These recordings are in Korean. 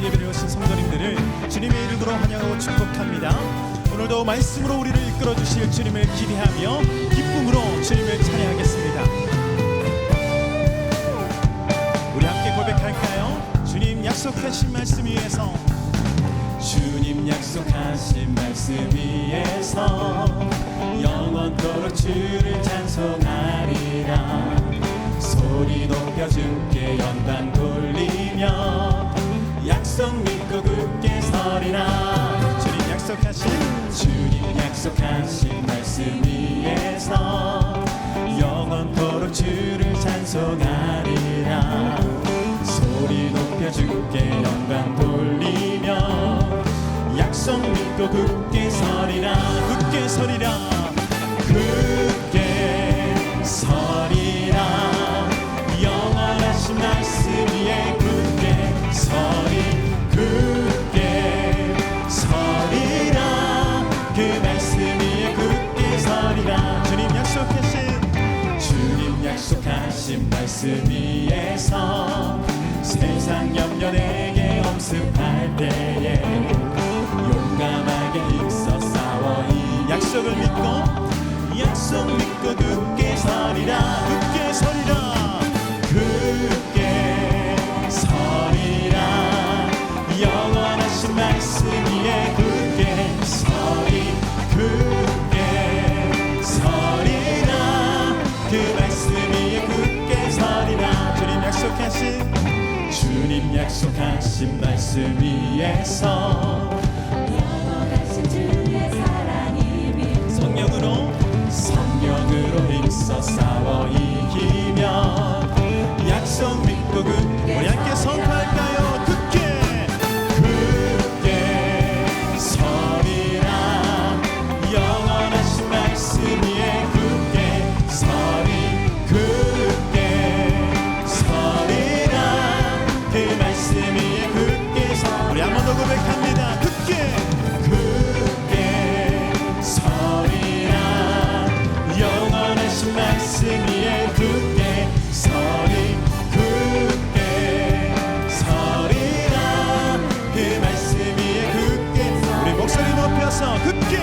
예배를 오신 성도님들을 주님의 이름으로 환영하고 축복합니다. 오늘도 말씀으로 우리를 이끌어 주실 주님을 기대하며 기쁨으로 주님을 찬양하겠습니다. 우리 함께 고백할까요? 주님 약속하신 말씀 위에서, 주님 약속하신 말씀 위에서 영원토록 주를 찬송하리라. 소리 높여 주께 영광 돌리며 약속 믿고 굳게 서리라. 주님 약속하신 말씀 위에서 영원토록 주를 찬송하리라. 소리 높여 주께 영광 돌리며 약속 믿고 굳게 서리라. 굳게 서리라. 굳게 서리라. 영원하신 말씀 위에 굳게 서리. 굳게 서리라. 그 말씀 위에 굳게 서리라. 주님 약속하신 말씀 위에서 세상 염려 내게 엄습할 때에 용감하게 힘써 싸워 이 약속 믿고 굳게 서리라. 굳게 서리라. 굳게 서리라. 영원하신 말씀 위에 굳게 서리. 굳게 서리라. 그 말씀 위에 굳게 서리라. 주님 약속하신 말씀 위에서 영원하신 주의 사랑이 성령으로 힘써 싸워 이기며 약속 믿고 굳게. 우리 함께 선포할까요? 굳게 서리라. 영원하신 말씀 위에 굳게 서리. 굳게 서리라. 그 말씀 위에 굳게 서리. 우리 한 번 더 고백합니다. 굳게 서리라. 영원하신 말씀 위에 굳게 서리. 굳게 서리라. 그 말씀 위에 굳게 서리. 우리 목소리 높여서 굳게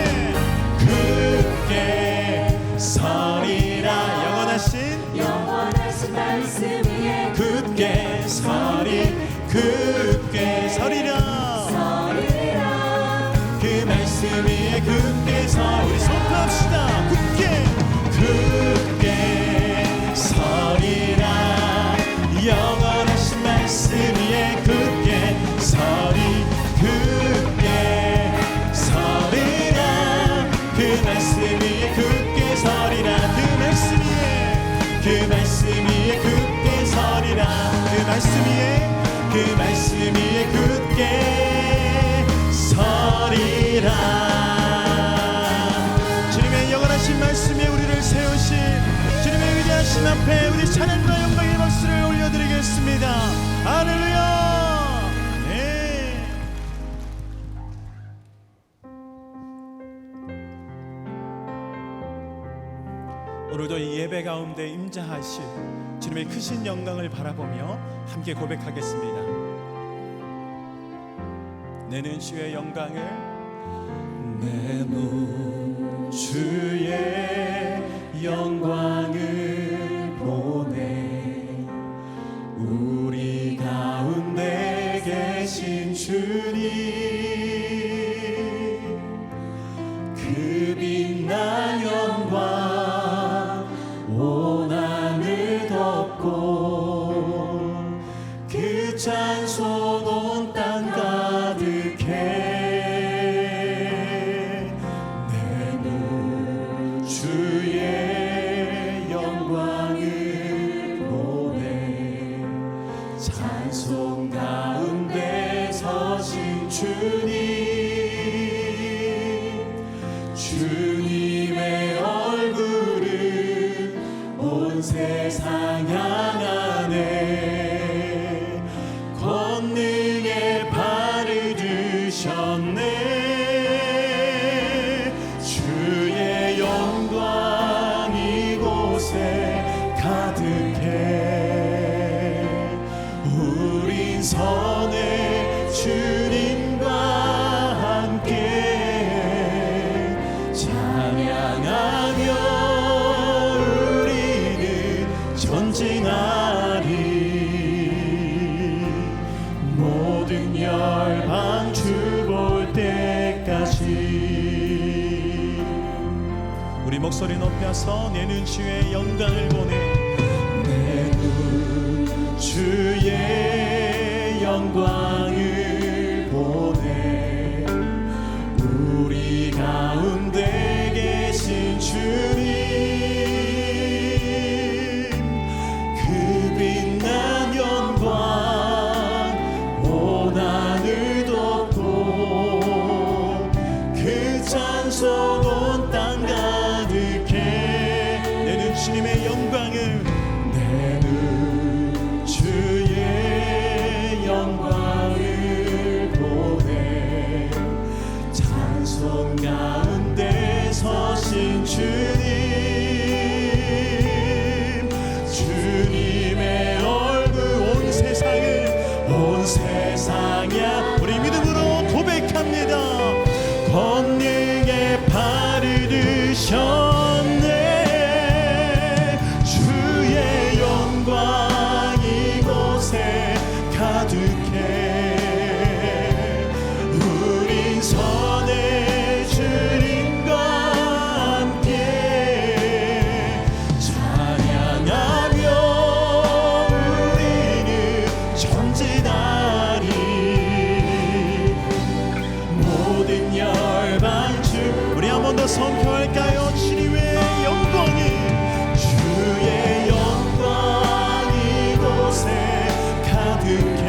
서리라. 영원하신 말씀 위에 굳게 서리. 굳게 서리라. 그 말씀 위에 굳게 서리. 우리 선포합시다. 굳게 서리라. 영원하신 말씀 위에 굳게 서리. 굳게 서리라. 그 말씀 위에 굳게 서리라. 그 말씀 위에 굳게 서리라. 그 말씀 위에 굳게 서리라. 주님의 영원하신 말씀에 우리를 세우실 주님의 위대하신 앞에 우리 찬양과 영광의 박수를 올려드리겠습니다. 할렐루야. 네. 오늘도 이 예배 가운데 임재하실 주님의 크신 영광을 바라보며 함께 고백하겠습니다. 내는 주의 영광을, 내는 주의 영광을 보내. 우리 가운데 계신 주님, 그 빛난 영광 온 하늘 덮고 그 찬송 온 땅 가득해. 내 눈 주의 영광을 보내. 찬송 가운데 서신 주님의 얼굴을 온 세상 향하네. 권능의 발을 드셨네. 주의 영광 이곳에 가득해. 우린 선의 주 목소리 높여서 내 눈 주의 영광을 보내. 내 눈 주의 영광을 보내. 우리 가운데 계신 주님, 그 빛난 영광 온 하늘 덮고 그 찬송 온 땅 가득해. 내 눈 주님의 영광을, 내 눈 주의 영광을 보내. 찬송 가운데 서신 주님, 주님의 얼굴 온 세상이야 우리 믿음으로 고백합니다. 권능의 발을 드셨네. 주의 영광 이곳에 가득해. 우린 선의 주님과 함께 찬양하며 우리는 전진하리. 모든 열방 주, 우리 한 번 더 선포할까요? 주님의 영광이, 주의 영광 이곳에 가득해.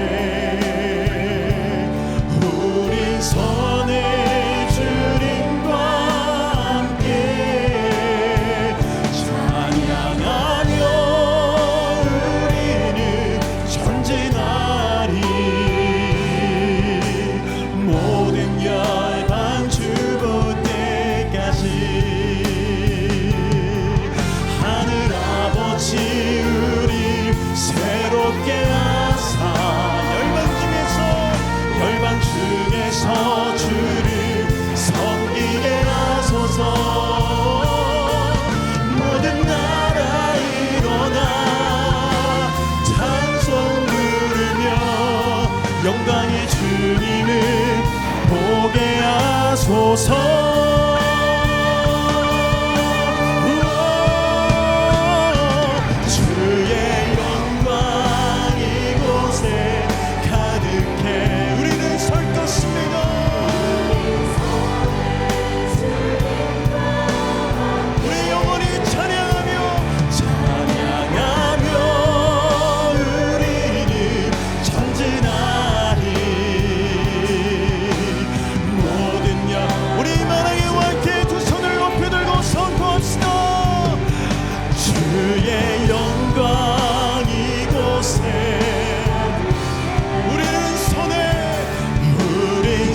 우리 선의 주님과 함께 찬양하며 우리는 전진하리. 모든 열방 주볼 때까지. 하늘 아버지 우리 새롭게 하사 열방 중에서 주를 섬기게 하소서. 모든 나라 일어나 찬송 부르며 영광의 주님을 보게 하소서. 주의 영광 이곳에 가득해. 우리는 설 것입니다. 우리 영원히 찬양하며 우리는 전진하리. 모든 영, 우리 만왕의 왕께 두 손을 높이 들고 선포합시다. 주의 영광 이곳에. 우린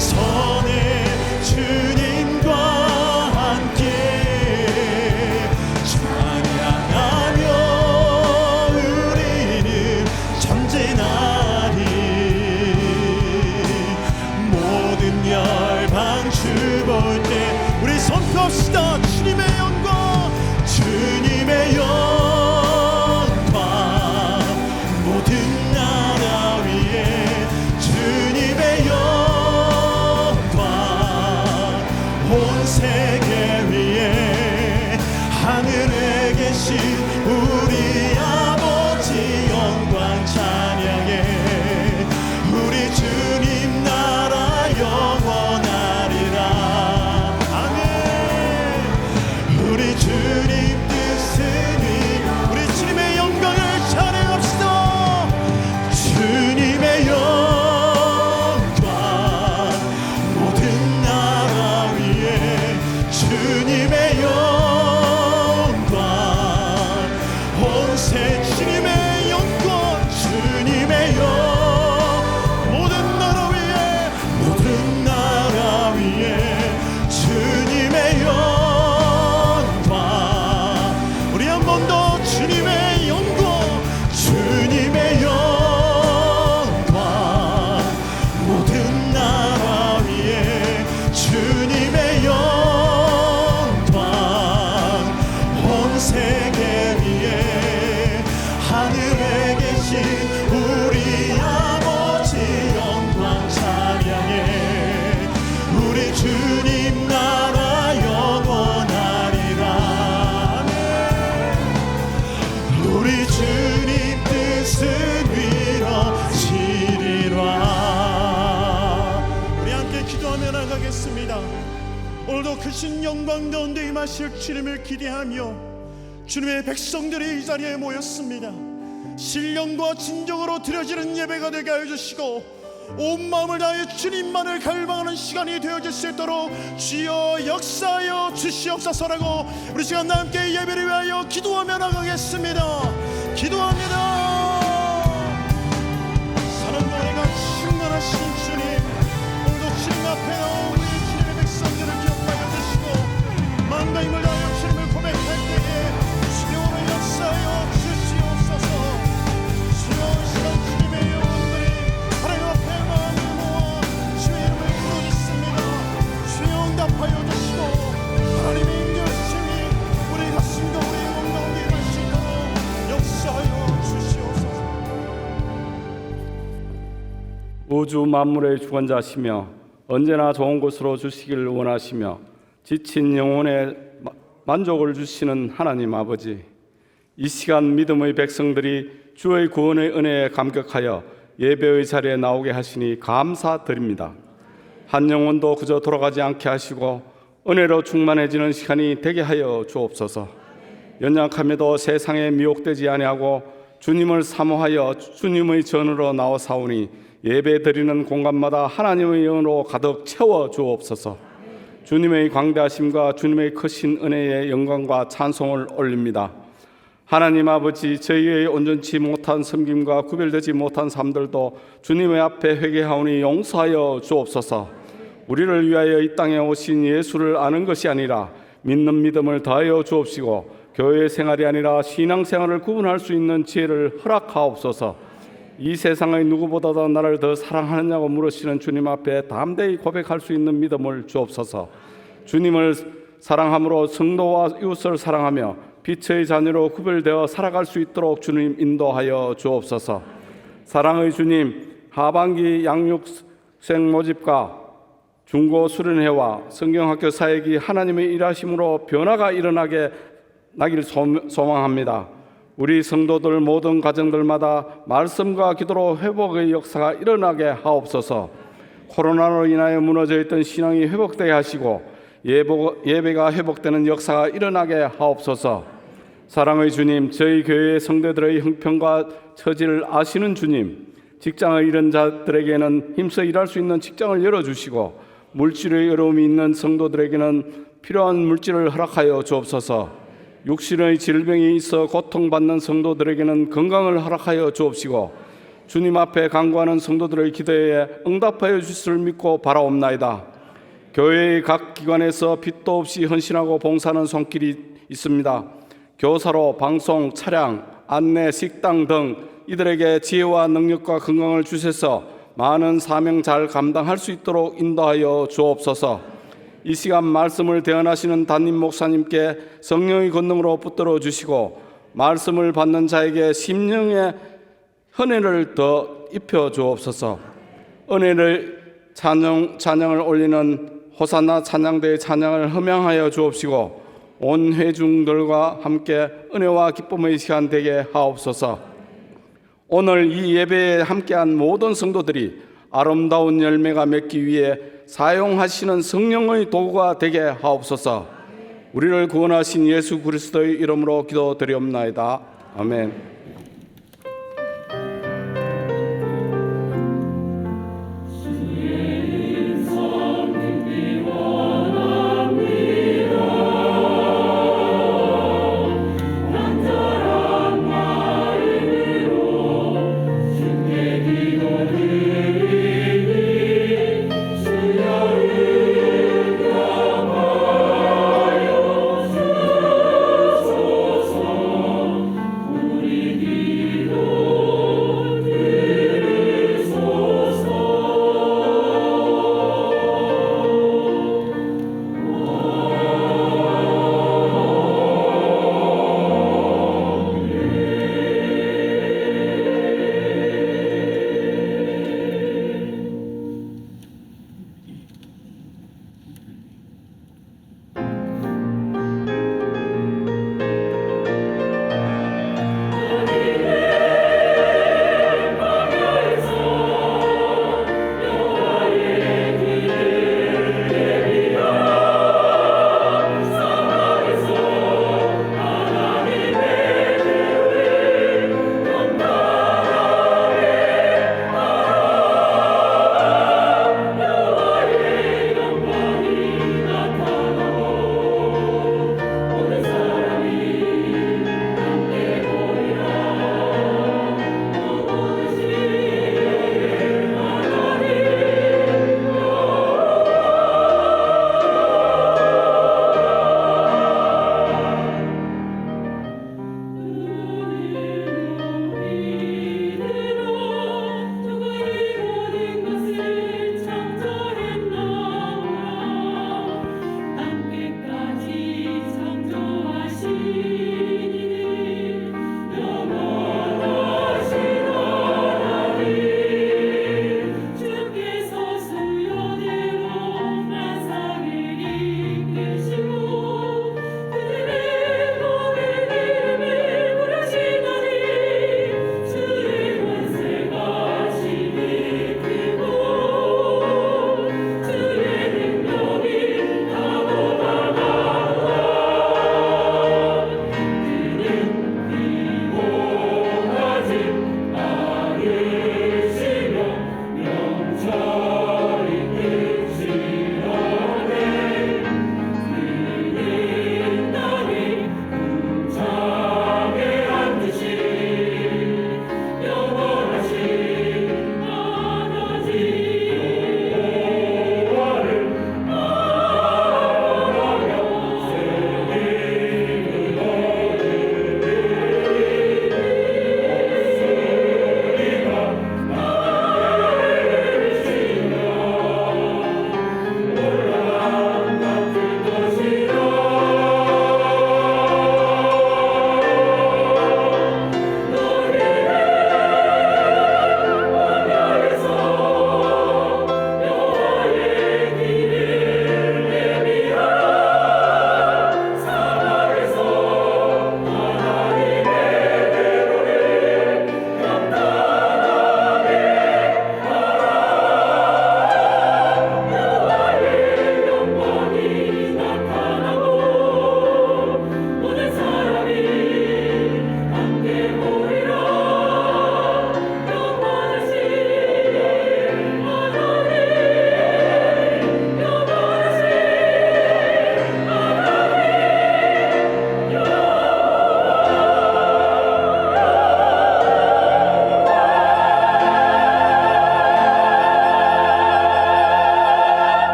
선의 주님과 함께 찬양하며 우리는 전진하리. 모든 열방 주볼 때 우리 선포합시다. 주님의 영광, 주님의 영광 모든 나라 위에. 주님의 영광 온 세계 위에. 하늘에 계신 우리 아버지 영광 찬양해. 우리 주님 나라 영원하리라. 아멘. 우리 주님 뜻은 우리 주님의 영광을 찬양합시다. 주님의 영광 모든 나라 위에. 주님의 영광 온 세. 주님의 영광, 주님의 영 모든 나라 위에. 모든 나라 위에. 주님의 영광. 우리 한 번 더 주님의 영광, 주님의 영광 모든 나라 위에. 주님의 영광 온 세계 위에. 하늘에 계신 우리 아버지 영광 찬양해. 우리 주님 나라 영원하리라. 오늘도 크신 영광 가운데 임하실 주님을 기대하며 주님의 백성들이 이 자리에 모였습니다. 신령과 진정으로 드려지는 예배가 되게 하여 주시고 온 마음을 다해 주님만을 갈망하는 시간이 되어질 수 있도록 주여 역사하여 주시옵소서라고 우리 시간 함께 예배를 위하여 기도하며 나가겠습니다. 기도합니다. 사랑과 은혜가 충만하신 주님, 오늘도 주님 앞에 나온 우리 주님의 백성들을 기억하여 주시고 마음과 힘을 다하여 주님을 고백할 때에 주여 오늘 역사하여 주시옵소서. 주여 시간 주님의 영혼들이 하나님 앞에 마음을 모아 주의 이름을 부르짖습니다. 주여 응답하여 주시고 하나님의 인도하심이 우리 가슴과 우리 영혼 가운데 임할 수 있도록 역사하여 주시옵소서. 우주 만물의 주관자시며 언제나 좋은 곳으로 주시기를 원하시며 지친 영혼에 만족을 주시는 하나님 아버지, 이 시간 믿음의 백성들이 주의 구원의 은혜에 감격하여 예배의 자리에 나오게 하시니 감사드립니다. 한 영혼도 그저 돌아가지 않게 하시고 은혜로 충만해지는 시간이 되게 하여 주옵소서. 연약함에도 세상에 미혹되지 아니하고 주님을 사모하여 주님의 전으로 나와사오니 예배 드리는 공간마다 하나님의 영으로 가득 채워 주옵소서. 주님의 광대하심과 주님의 크신 은혜의 영광과 찬송을 올립니다. 하나님 아버지, 저희의 온전치 못한 섬김과 구별되지 못한 삶들도 주님의 앞에 회개하오니 용서하여 주옵소서. 우리를 위하여 이 땅에 오신 예수를 아는 것이 아니라 믿는 믿음을 더하여 주옵시고 교회 생활이 아니라 신앙생활을 구분할 수 있는 지혜를 허락하옵소서. 이 세상의 누구보다도 나를 더 사랑하느냐고 물으시는 주님 앞에 담대히 고백할 수 있는 믿음을 주옵소서. 주님을 사랑함으로 성도와 이웃을 사랑하며 빛의 자녀로 구별되어 살아갈 수 있도록 주님 인도하여 주옵소서. 사랑의 주님, 하반기 양육생 모집과 중고 수련회와 성경학교 사역이 하나님의 일하심으로 변화가 나길 소망합니다. 우리 성도들 모든 가정들마다 말씀과 기도로 회복의 역사가 일어나게 하옵소서. 코로나로 인하여 무너져 있던 신앙이 회복되게 하시고 예배가 회복되는 역사가 일어나게 하옵소서. 사랑의 주님, 저희 교회의 성도들의 형편과 처지를 아시는 주님, 직장을 잃은 자들에게는 힘써 일할 수 있는 직장을 열어주시고 물질의 어려움이 있는 성도들에게는 필요한 물질을 허락하여 주옵소서. 육신의 질병이 있어 고통받는 성도들에게는 건강을 허락하여 주옵시고 주님 앞에 간구하는 성도들의 기도에 응답하여 주실 믿고 바라옵나이다. 교회의 각 기관에서 빚도 없이 헌신하고 봉사하는 손길이 있습니다. 교사로, 방송, 차량, 안내, 식당 등 이들에게 지혜와 능력과 건강을 주셔서 많은 사명 잘 감당할 수 있도록 인도하여 주옵소서. 이 시간 말씀을 대언하시는 담임 목사님께 성령의 권능으로 붙들어 주시고 말씀을 받는 자에게 심령의 은혜를 더 입혀 주옵소서. 은혜를 찬양을 올리는 호산나 찬양대의 찬양을 흠양하여 주옵시고 온 회중들과 함께 은혜와 기쁨의 시간 되게 하옵소서. 오늘 이 예배에 함께한 모든 성도들이 아름다운 열매가 맺기 위해 사용하시는 성령의 도구가 되게 하옵소서. 우리를 구원하신 예수 그리스도의 이름으로 기도드리옵나이다. 아멘. 우리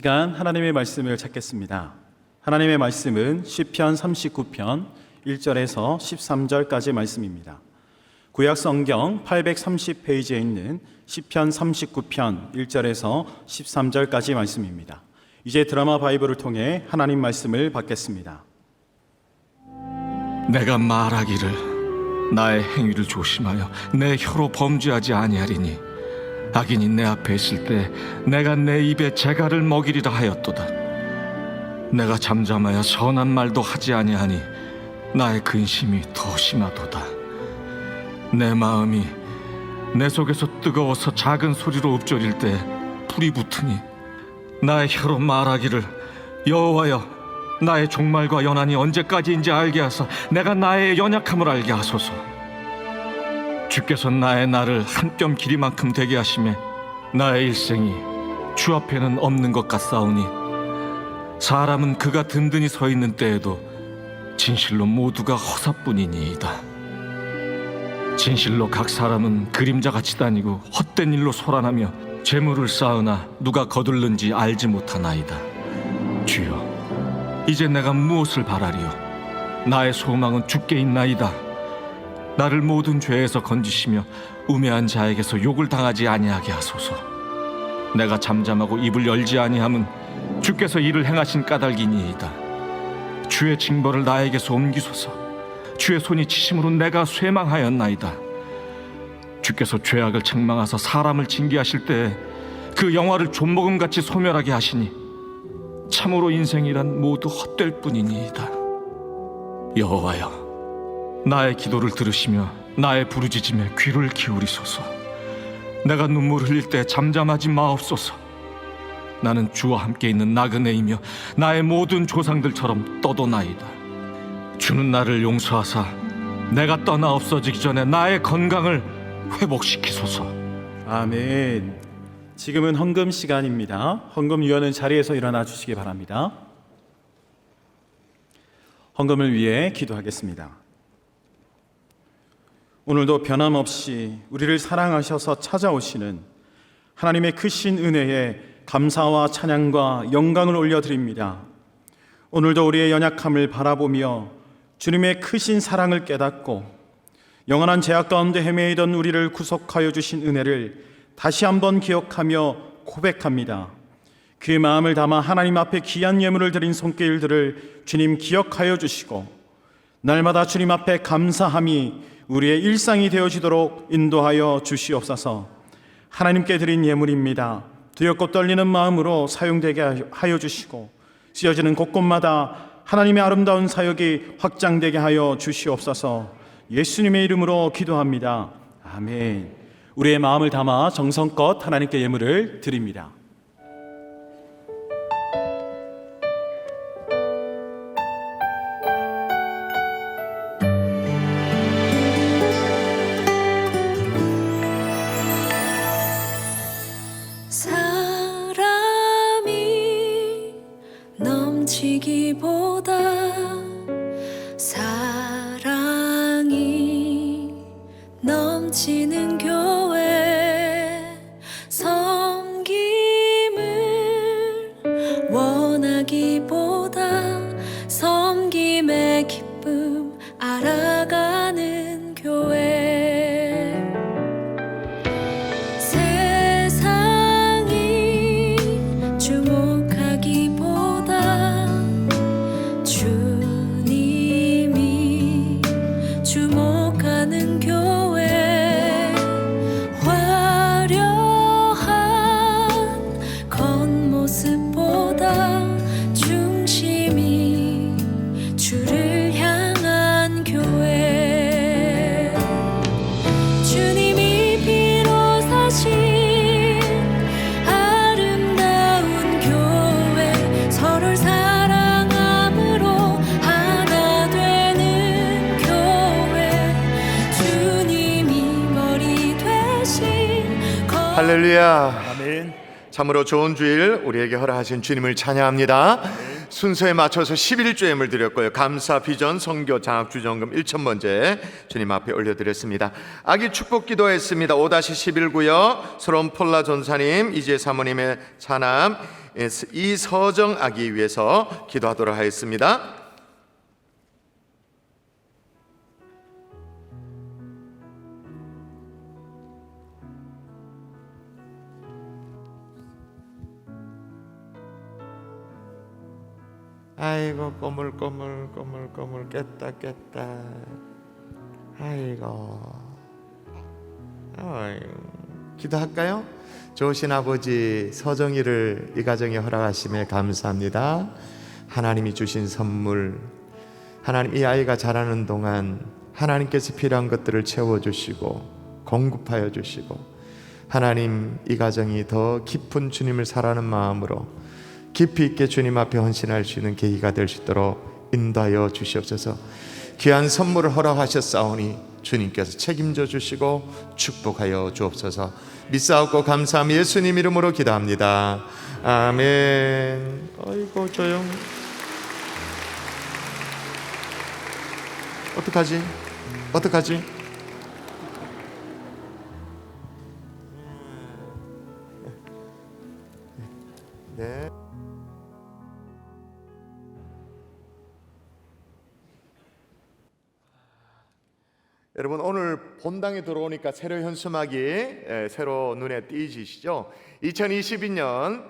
시간 하나님의 말씀을 찾겠습니다. 하나님의 말씀은 시편 39편 1절에서 13절까지 말씀입니다. 구약 성경 830페이지에 있는 시편 39편 1절에서 13절까지 말씀입니다. 이제 드라마 바이블을 통해 하나님 말씀을 받겠습니다. 내가 말하기를 나의 행위를 조심하여 내 혀로 범죄하지 아니하리니 악인이 내 앞에 있을 때 내가 내 입에 재갈을 먹이리라 하였도다. 내가 잠잠하여 선한 말도 하지 아니하니 나의 근심이 더 심하도다. 내 마음이 내 속에서 뜨거워서 작은 소리로 읊조릴 때 불이 붙으니 나의 혀로 말하기를 여호와여 나의 종말과 연한이 언제까지인지 알게 하사 내가 나의 연약함을 알게 하소서. 주께서 나의 날을 한 뼘 길이만큼 되게 하시매 나의 일생이 주 앞에는 없는 것 같사오니 사람은 그가 든든히 서 있는 때에도 진실로 모두가 허사뿐이니이다. 진실로 각 사람은 그림자같이 다니고 헛된 일로 소란하며 재물을 쌓으나 누가 거둘는지 알지 못하나이다. 주여 이제 내가 무엇을 바라리요? 나의 소망은 주께 있나이다. 나를 모든 죄에서 건지시며 우매한 자에게서 욕을 당하지 아니하게 하소서. 내가 잠잠하고 입을 열지 아니함은 주께서 이를 행하신 까닭이니이다. 주의 징벌을 나에게서 옮기소서. 주의 손이 치심으로 내가 쇠망하였나이다. 주께서 죄악을 책망하사 사람을 징계하실 때에 그 영화를 존먹음같이 소멸하게 하시니 참으로 인생이란 모두 헛될 뿐이니이다. 여호와여 나의 기도를 들으시며 나의 부르짖음에 귀를 기울이소서. 내가 눈물 흘릴 때 잠잠하지 마옵소서. 나는 주와 함께 있는 나그네이며 나의 모든 조상들처럼 떠도나이다. 주는 나를 용서하사 내가 떠나 없어지기 전에 나의 건강을 회복시키소서. 아멘. 지금은 헌금 시간입니다. 헌금위원은 자리에서 일어나 주시기 바랍니다. 헌금을 위해 기도하겠습니다. 오늘도 변함없이 우리를 사랑하셔서 찾아오시는 하나님의 크신 은혜에 감사와 찬양과 영광을 올려드립니다. 오늘도 우리의 연약함을 바라보며 주님의 크신 사랑을 깨닫고 영원한 죄악 가운데 헤매이던 우리를 구속하여 주신 은혜를 다시 한번 기억하며 고백합니다. 그 마음을 담아 하나님 앞에 귀한 예물을 드린 손길들을 주님 기억하여 주시고 날마다 주님 앞에 감사함이 우리의 일상이 되어지도록 인도하여 주시옵소서. 하나님께 드린 예물입니다. 두렵고 떨리는 마음으로 사용되게 하여 주시고 쓰여지는 곳곳마다 하나님의 아름다운 사역이 확장되게 하여 주시옵소서. 예수님의 이름으로 기도합니다. 아멘. 우리의 마음을 담아 정성껏 하나님께 예물을 드립니다. 사람이 넘치기보다 사랑이 넘치는 교회, 섬김을 원하기보다 섬김의 기쁨 알아가는 교회. 세상이 주목하기보다 주님이 주목하는 교회. 화려한 겉모습보다 중심이 주를 향한 교회. 주님이 피로 사신 아름다운 교회, 서로를 사랑함으로 하나 되는 교회. 주님이 머리 되신 할렐루야. 아멘. 참으로 좋은 주일 우리에게 허락하신 주님을 찬양합니다. 순서에 맞춰서 11조 예물 드렸고요. 감사 비전 선교 장학주전금 1,000번째 주님 앞에 올려드렸습니다. 아기 축복 기도했습니다. 5-11구요. 서론 폴라 전사님, 이재 사모님의 차남 이서정 아기 위해서 기도하도록 하겠습니다. 아이고 꼬물꼬물 깼다 아이고 기도할까요? 좋으신 아버지, 서정이를 이 가정에 허락하심에 감사합니다. 하나님이 주신 선물, 하나님 이 아이가 자라는 동안 하나님께서 필요한 것들을 채워주시고 공급하여 주시고, 하나님 이 가정이 더 깊은 주님을 사랑하는 마음으로 깊이 있게 주님 앞에 헌신할 수 있는 계기가 될 수 있도록 인도하여 주시옵소서. 귀한 선물을 허락하셨사오니 주님께서 책임져 주시고 축복하여 주옵소서. 믿사옵고 감사함 예수님 이름으로 기도합니다. 아멘. 아이고 조용. 어떡하지? 네. 여러분, 오늘 본당에 들어오니까 새로 현수막이 새로 눈에 띄시죠? 2022년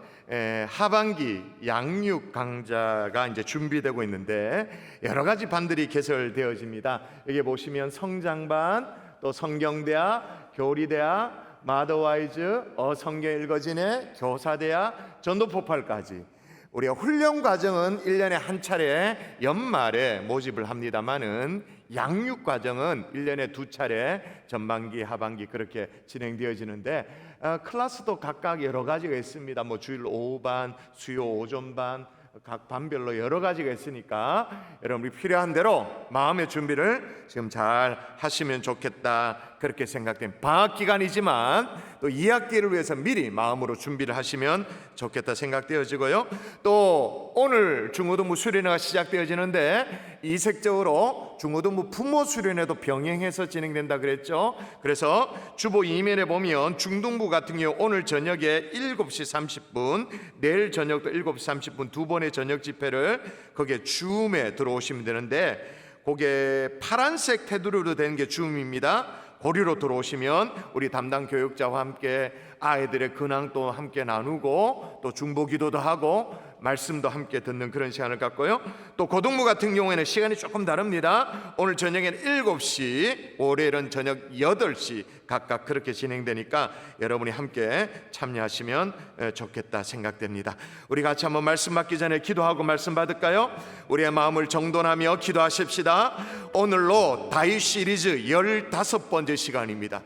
하반기 양육 강좌가 이제 준비되고 있는데 여러 가지 반들이 개설되어집니다. 여기 보시면 성장반, 또 성경대학, 교리대학, 마더와이즈, 성경 읽어지네, 교사대학, 전도폭발까지 우리가 훈련 과정은 1년에 한 차례 연말에 모집을 합니다만은 양육 과정은 1년에 2차례 전반기, 하반기 그렇게 진행되어지는데 클래스도 각각 여러 가지가 있습니다. 뭐 주일 오후반, 수요 오전반, 각 반별로 여러 가지가 있으니까 여러분이 필요한 대로 마음의 준비를 지금 잘 하시면 좋겠다, 그렇게 생각됩니다. 방학 기간이지만 또 2학기를 위해서 미리 마음으로 준비를 하시면 좋겠다 생각되어지고요. 또 오늘 중고등부 수련회가 시작되어지는데 이색적으로 중고등부 부모 수련회도 병행해서 진행된다 그랬죠. 그래서 주보 이면에 보면 중등부 같은 경우 오늘 저녁에 7시 30분, 내일 저녁도 7시 30분 두 번의 저녁 집회를 거기에 줌에 들어오시면 되는데, 그게 파란색 테두리로 된 게 줌입니다. 고리로 들어오시면 우리 담당 교육자와 함께 아이들의 근황도 함께 나누고 또 중보기도도 하고 말씀도 함께 듣는 그런 시간을 갖고요. 또 고등부 같은 경우에는 시간이 조금 다릅니다. 오늘 저녁에는 7시, 월요일은 저녁 8시 각각 그렇게 진행되니까 여러분이 함께 참여하시면 좋겠다 생각됩니다. 우리 같이 한번 말씀 받기 전에 기도하고 말씀 받을까요? 우리의 마음을 정돈하며 기도하십시다. 오늘로 다윗 시리즈 15번째 시간입니다.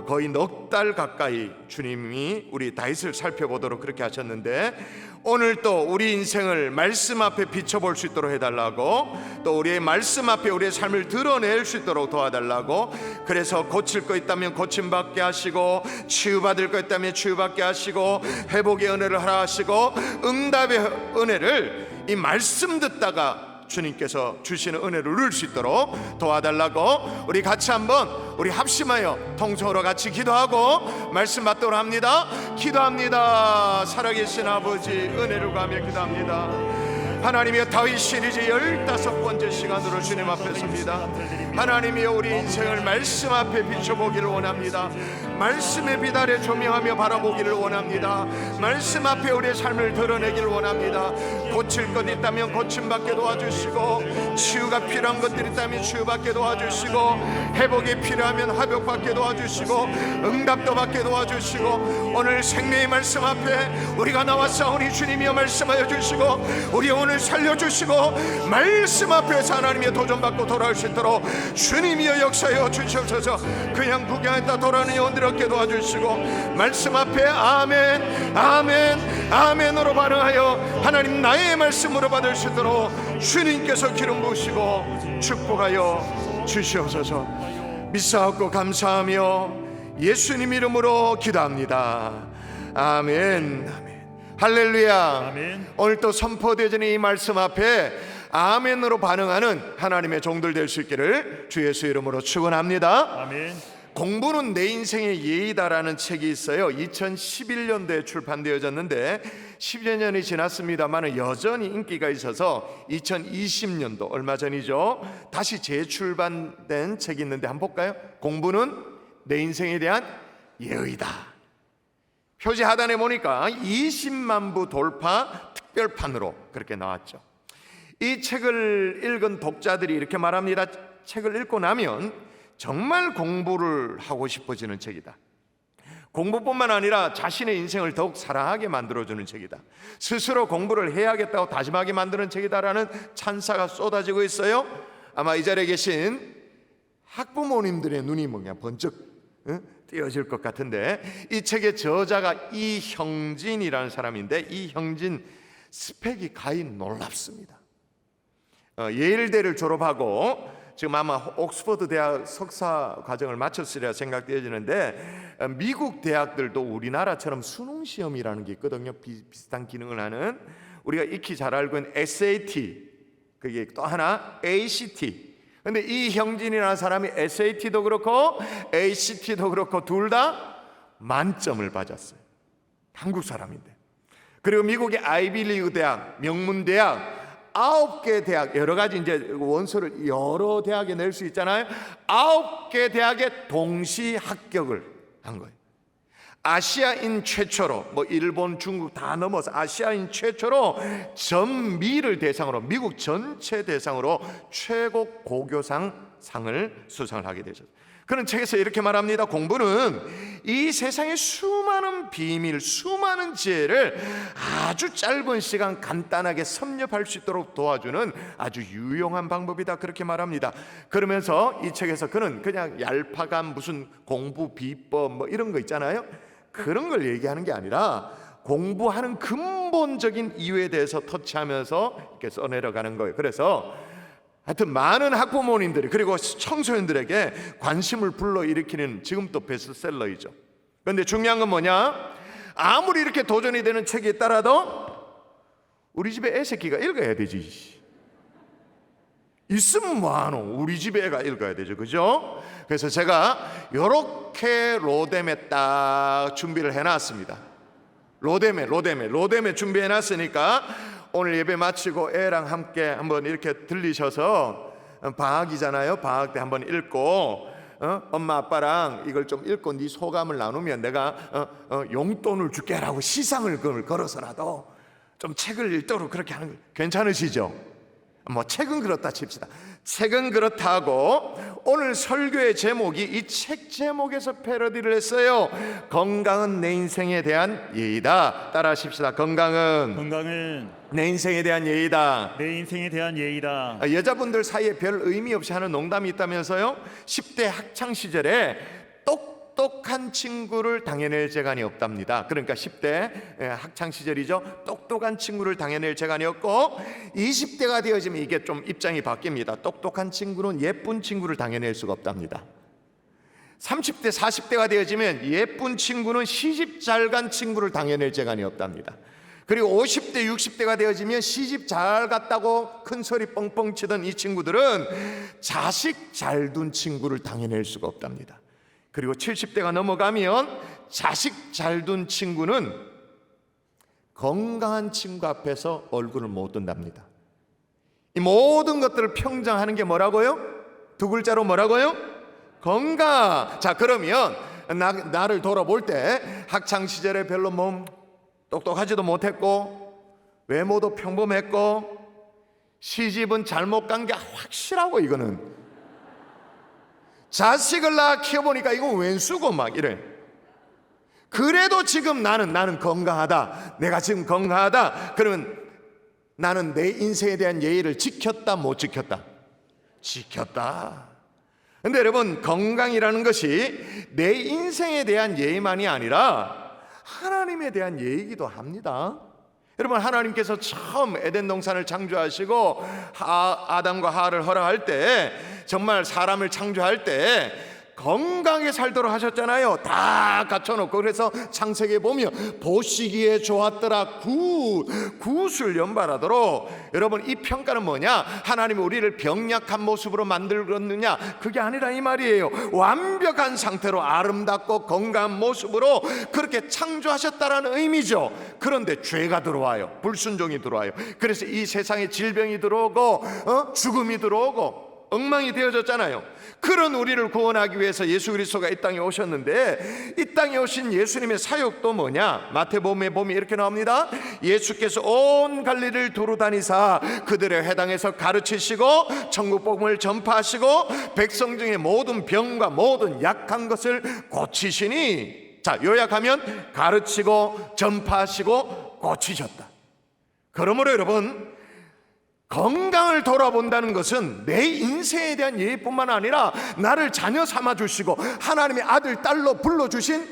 거의 넉 달 가까이 주님이 우리 다윗을 살펴보도록 그렇게 하셨는데, 오늘 또 우리 인생을 말씀 앞에 비춰볼 수 있도록 해달라고, 또 우리의 말씀 앞에 우리의 삶을 드러낼 수 있도록 도와달라고, 그래서 고칠 거 있다면 고침받게 하시고, 치유받을 거 있다면 치유받게 하시고, 회복의 은혜를 허락하시고, 응답의 은혜를 이 말씀 듣다가 주님께서 주시는 은혜를 누릴 수 있도록 도와달라고, 우리 같이 한번 우리 합심하여 통성으로 같이 기도하고 말씀 받도록 합니다. 기도합니다. 살아계신 아버지, 은혜를 구하며 기도합니다. 하나님의 다윗 시리즈 15번째 시간으로 주님 앞에 섭니다. 하나님이여, 우리 인생을 말씀 앞에 비춰보기를 원합니다. 말씀의 비달에 조명하며 바라보기를 원합니다. 말씀 앞에 우리의 삶을 드러내기를 원합니다. 고칠 것 있다면 고침받게 도와주시고, 치유가 필요한 것들이 있다면 치유받게 도와주시고, 회복이 필요하면 회복받게 도와주시고, 응답도 받게 도와주시고, 오늘 생명의 말씀 앞에 우리가 나왔사오니 주님이여 말씀하여 주시고, 우리 오늘 살려주시고, 말씀 앞에서 하나님의 도전받고 돌아올 수 있도록 주님이여 역사하여 주시옵소서. 그냥 구경했다 돌아오는 영혼들 얻게 도와주시고, 말씀 앞에 아멘 아멘 아멘으로 반응하여 하나님 나의 말씀으로 받을 수 있도록 주님께서 기름 부으시고 축복하여 주시옵소서. 믿사옵고 감사하며 예수님 이름으로 기도합니다. 아멘. 할렐루야. 아멘. 오늘 또 선포되어지는 이 말씀 앞에 아멘으로 반응하는 하나님의 종들 될 수 있기를 주 예수 이름으로 축원합니다. 아멘. 공부는 내 인생의 예의다라는 책이 있어요. 2011년도에 출판되어졌는데 10여 년이 지났습니다만 여전히 인기가 있어서 2020년도 얼마 전이죠. 다시 재출간된 책이 있는데 한번 볼까요? 공부는 내 인생에 대한 예의다. 표지 하단에 보니까 20만 부 돌파 특별판으로 그렇게 나왔죠. 이 책을 읽은 독자들이 이렇게 말합니다. 책을 읽고 나면 정말 공부를 하고 싶어지는 책이다. 공부뿐만 아니라 자신의 인생을 더욱 사랑하게 만들어주는 책이다. 스스로 공부를 해야겠다고 다짐하게 만드는 책이다라는 찬사가 쏟아지고 있어요. 아마 이 자리에 계신 학부모님들의 눈이 그냥 번쩍 띄어질 것 같은데, 이 책의 저자가 이형진이라는 사람인데, 이형진 스펙이 가히 놀랍습니다. 예일대를 졸업하고 지금 아마 옥스퍼드 대학 석사 과정을 마쳤으리라 생각되어지는데, 미국 대학들도 우리나라처럼 수능 시험이라는 게 있거든요. 비슷한 기능을 하는, 우리가 익히 잘 알고 있는 SAT, 그게 또 하나 ACT. 근데 이형진이라는 사람이 SAT도 그렇고 ACT도 그렇고 둘 다 만점을 받았어요. 한국 사람인데. 그리고 미국의 아이비리그 대학, 명문 대학 9개 대학, 여러 가지 이제 원서를 여러 대학에 낼 수 있잖아요. 9개 대학에 동시 합격을 한 거예요. 아시아인 최초로, 뭐 일본, 중국 다 넘어서 아시아인 최초로 전미를 대상으로, 미국 전체 대상으로 최고 고교상 상을 수상을 하게 되셨어요. 그런 책에서 이렇게 말합니다. 공부는 이 세상의 수많은 비밀, 수많은 지혜를 아주 짧은 시간 간단하게 섭렵할 수 있도록 도와주는 아주 유용한 방법이다, 그렇게 말합니다. 그러면서 이 책에서 그는 그냥 얄팍한 무슨 공부 비법 뭐 이런 거 있잖아요. 그런 걸 얘기하는 게 아니라 공부하는 근본적인 이유에 대해서 터치하면서 이렇게 써내려가는 거예요. 그래서 하여튼 많은 학부모님들이 그리고 청소년들에게 관심을 불러일으키는 지금 또 베스트셀러이죠. 그런데 중요한 건 뭐냐? 아무리 이렇게 도전이 되는 책이 있더라도 우리 집에 애 새끼가 읽어야 되지. 있으면 뭐하노? 우리 집에 애가 읽어야 되죠, 그죠? 그래서 제가 요렇게 로뎀에 딱 준비를 해놨습니다. 로뎀에 준비해놨으니까 오늘 예배 마치고 애랑 함께 한번 이렇게 들리셔서, 방학이잖아요. 방학 때 한번 읽고 엄마 아빠랑 이걸 좀 읽고 네 소감을 나누면 내가 용돈을 줄게라고 시상을 걸어서라도 좀 책을 읽도록 그렇게 하는 거 괜찮으시죠? 뭐 책은 그렇다 칩시다. 책은 그렇다고 오늘 설교의 제목이 이 책 제목에서 패러디를 했어요. 건강은 내 인생에 대한 예의다. 따라 하십시다. 건강은 내 인생에 대한 예의다. 내 인생에 대한 예의다. 여자분들 사이에 별 의미 없이 하는 농담이 있다면서요? 10대 학창 시절에 똑똑한 친구를 당해낼 재간이 없답니다. 그러니까 10대 학창 시절이죠. 똑똑한 친구를 당해낼 재간이 없고, 20대가 되어지면 이게 좀 입장이 바뀝니다. 똑똑한 친구는 예쁜 친구를 당해낼 수가 없답니다. 30대 40대가 되어지면 예쁜 친구는 시집 잘 간 친구를 당해낼 재간이 없답니다. 그리고 50대 60대가 되어지면 시집 잘 갔다고 큰 소리 뻥뻥 치던 이 친구들은 자식 잘 둔 친구를 당해낼 수가 없답니다. 그리고 70대가 넘어가면 자식 잘 둔 친구는 건강한 친구 앞에서 얼굴을 못 든답니다. 이 모든 것들을 평정하는 게 뭐라고요? 두 글자로 뭐라고요? 건강. 자, 그러면 나를 돌아볼 때 학창시절에 별로 똑똑하지도 못했고 외모도 평범했고 시집은 잘못 간 게 확실하고, 이거는 자식을 낳아 키워보니까 이거 웬수고 막 이래. 그래도 지금 나는 건강하다. 내가 지금 건강하다. 그러면 나는 내 인생에 대한 예의를 지켰다, 못 지켰다? 지켰다. 근데 여러분, 건강이라는 것이 내 인생에 대한 예의만이 아니라 하나님에 대한 예의이기도 합니다. 여러분, 하나님께서 처음 에덴 동산을 창조하시고 아담과 하와를 허락할 때, 정말 사람을 창조할 때 건강하게 살도록 하셨잖아요. 다 갖춰놓고. 그래서 창세기에 보면 보시기에 좋았더라 굿을 연발하도록. 여러분, 이 평가는 뭐냐? 하나님이 우리를 병약한 모습으로 만들었느냐? 그게 아니라 이 말이에요. 완벽한 상태로 아름답고 건강한 모습으로 그렇게 창조하셨다라는 의미죠. 그런데 죄가 들어와요. 불순종이 들어와요. 그래서 이 세상에 질병이 들어오고 죽음이 들어오고 엉망이 되어졌잖아요. 그런 우리를 구원하기 위해서 예수 그리스도가 이 땅에 오셨는데, 이 땅에 오신 예수님의 사역도 뭐냐? 마태복음에 보면 이렇게 나옵니다. 예수께서 온 갈릴리를 두루 다니사 그들의 회당에서 가르치시고 천국 복음을 전파하시고 백성 중에 모든 병과 모든 약한 것을 고치시니. 자, 요약하면 가르치고 전파하시고 고치셨다. 그러므로 여러분, 건강을 돌아본다는 것은 내 인생에 대한 예의뿐만 아니라 나를 자녀 삼아 주시고 하나님의 아들, 딸로 불러주신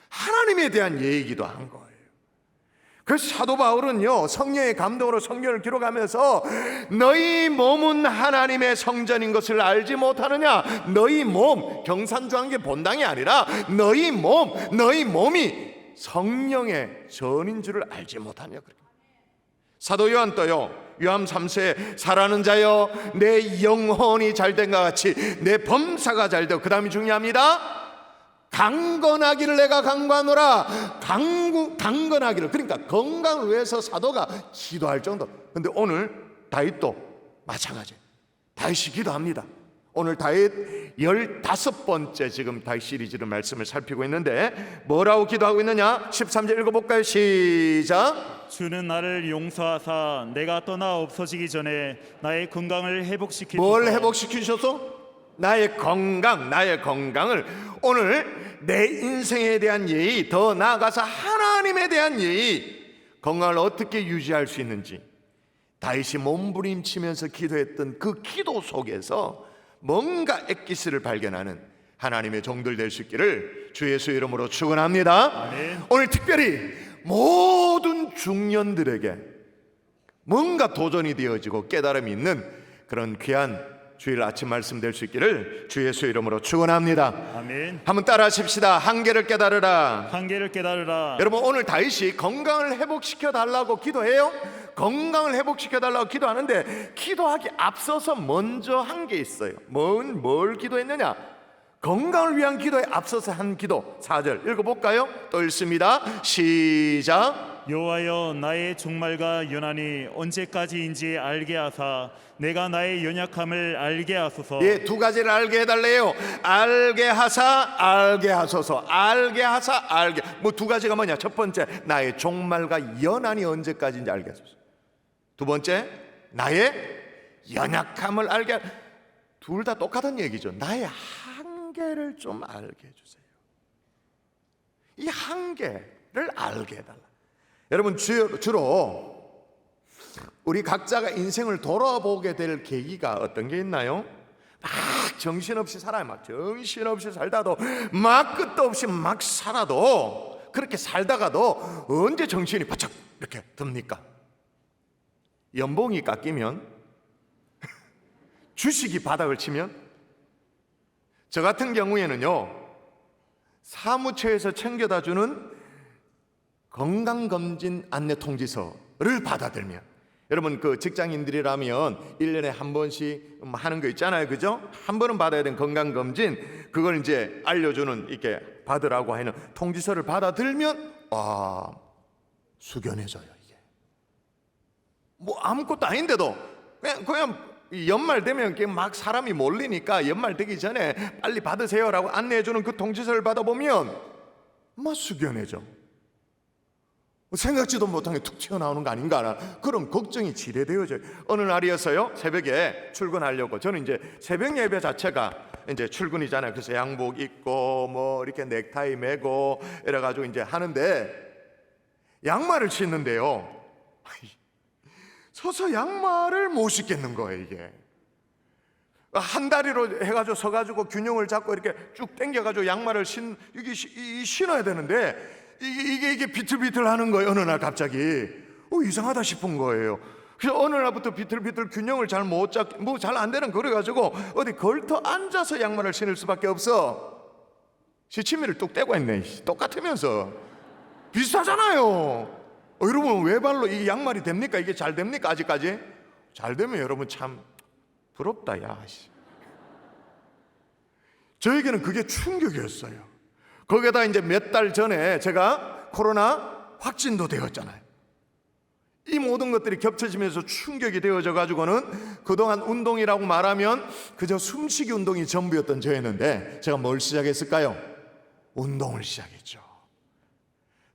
하나님에 대한 예의이기도 한 거예요. 그래서 사도 바울은요, 성령의 감동으로 성경을 기록하면서 너희 몸은 하나님의 성전인 것을 알지 못하느냐? 너희 몸, 경산주한계 본당이 아니라 너희 몸이 성령의 전인 줄을 알지 못하냐? 사도 요한도요, 요한 3세에 사랑하는 자여 내 영혼이 잘된 것 같이 내 범사가 잘되고, 그 다음이 중요합니다. 강건하기를 내가 강구하노라. 강건하기를, 그러니까 건강을 위해서 사도가 기도할 정도. 근데 오늘 다윗도 마찬가지예요. 다윗이 기도합니다. 오늘 다윗 15번째 지금 다윗 시리즈로 말씀을 살피고 있는데 뭐라고 기도하고 있느냐? 13절 읽어볼까요? 시작. 주는 나를 용서하사 내가 떠나 없어지기 전에 나의 건강을 회복시키소서. 뭘 회복시키셔서? 나의 건강을. 오늘 내 인생에 대한 예의, 더 나아가서 하나님에 대한 예의, 건강을 어떻게 유지할 수 있는지 다윗이 몸부림치면서 기도했던 그 기도 속에서 뭔가 엑기스를 발견하는 하나님의 종들 될 수 있기를 주 예수 이름으로 축원합니다. 아멘. 오늘 특별히 모든 중년들에게 뭔가 도전이 되어지고 깨달음이 있는 그런 귀한 주일 아침 말씀 될 수 있기를 주 예수 이름으로 축원합니다. 아멘. 한번 따라 하십시다. 한계를 깨달으라. 한계를 깨달으라. 여러분, 오늘 다윗이 건강을 회복시켜 달라고 기도해요. 건강을 회복시켜 달라고 기도하는데 기도하기 앞서서 먼저 한 게 있어요. 뭘 기도했느냐? 건강을 위한 기도에 앞서서 한 기도. 4절 읽어볼까요? 또 읽습니다. 시작. 여호와여 나의 종말과 연한이 언제까지인지 알게 하사 내가 나의 연약함을 알게 하소서. 예, 두 가지를 알게 해달래요. 알게 하사, 알게 하소서. 알게 하사, 알게. 뭐 두 가지가 뭐냐? 첫 번째, 나의 종말과 연한이 언제까지인지 알게 하소서. 두 번째, 나의 연약함을 알게. 둘 다 똑같은 얘기죠. 나의 한계를 좀 알게 해주세요. 이 한계를 알게 해달라. 여러분, 주로 우리 각자가 인생을 돌아보게 될 계기가 어떤 게 있나요? 막 정신없이 살아요. 막 정신없이 살다도, 막 끝도 없이 막 살아도, 그렇게 살다가도 언제 정신이 바짝 이렇게 듭니까? 연봉이 깎이면, 주식이 바닥을 치면. 저 같은 경우에는요, 사무처에서 챙겨다 주는 건강검진 안내 통지서를 받아들면, 여러분 그 직장인들이라면 1년에 한 번씩 하는 거 있잖아요, 그죠? 한 번은 받아야 되는 건강검진, 그걸 이제 알려주는, 이렇게 받으라고 하는 통지서를 받아들면 숙연해져요. 이게 뭐 아무것도 아닌데도 그냥 연말 되면 막 사람이 몰리니까 연말 되기 전에 빨리 받으세요라고 안내해주는 그 통지서를 받아보면 막 숙연해져. 생각지도 못한 게 툭 튀어나오는 거 아닌가 하는 그런 걱정이 지레되어져요. 어느 날이었어요. 새벽에 출근하려고. 저는 이제 새벽 예배 자체가 이제 출근이잖아요. 그래서 양복 입고 뭐 이렇게 넥타이 매고 이래가지고 이제 하는데, 양말을 신는데요, 서서 양말을 못 신겠는 거예요. 이게 한 다리로 해가지고 서가지고 균형을 잡고 이렇게 쭉 당겨가지고 양말을 신어야 되는데 이게 비틀비틀 하는 거예요. 어느 날 갑자기 이상하다 싶은 거예요. 그래서 어느 날부터 비틀비틀 균형을 잘 못 잡, 뭐 잘 안 되는 그래가지고 어디 걸터 앉아서 양말을 신을 수밖에 없어. 시치미를 뚝 떼고 있네. 똑같으면서 비슷하잖아요. 여러분 외발로 이 양말이 됩니까? 이게 잘 됩니까? 아직까지? 잘 되면 여러분 참 부럽다. 야, 저에게는 그게 충격이었어요. 거기에다 이제 몇 달 전에 제가 코로나 확진도 되었잖아요. 이 모든 것들이 겹쳐지면서 충격이 되어져 가지고는 그동안 운동이라고 말하면 그저 숨쉬기 운동이 전부였던 저였는데 제가 뭘 시작했을까요? 운동을 시작했죠.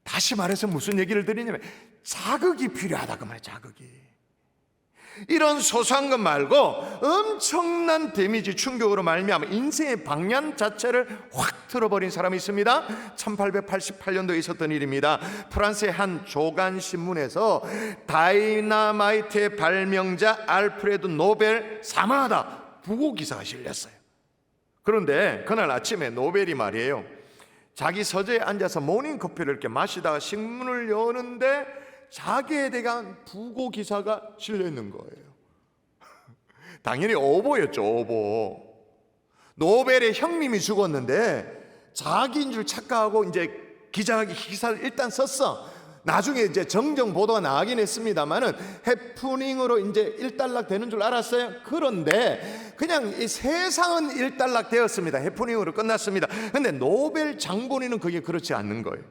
다시 말해서 무슨 얘기를 드리냐면 자극이 필요하다 그 말이에요. 자극이. 이런 소소한 것 말고 엄청난 데미지 충격으로 말미암아 인생의 방향 자체를 확 틀어버린 사람이 있습니다. 1888년도에 있었던 일입니다. 프랑스의 한 조간 신문에서 다이나마이트의 발명자 알프레드 노벨 사망하다 부고 기사가 실렸어요. 그런데 그날 아침에 노벨이 말이에요, 자기 서재에 앉아서 모닝커피를 이렇게 마시다가 신문을 여는데 자기에 대한 부고 기사가 실려 있는 거예요. 당연히 오보였죠. 오보. 노벨의 형님이 죽었는데 자기인 줄 착각하고 이제 기사를 일단 썼어. 나중에 이제 정정 보도가 나가긴 했습니다만은 해프닝으로 이제 일단락 되는 줄 알았어요. 그런데 그냥 이 세상은 일단락 되었습니다. 해프닝으로 끝났습니다. 근데 노벨 장본인은 그게 그렇지 않는 거예요.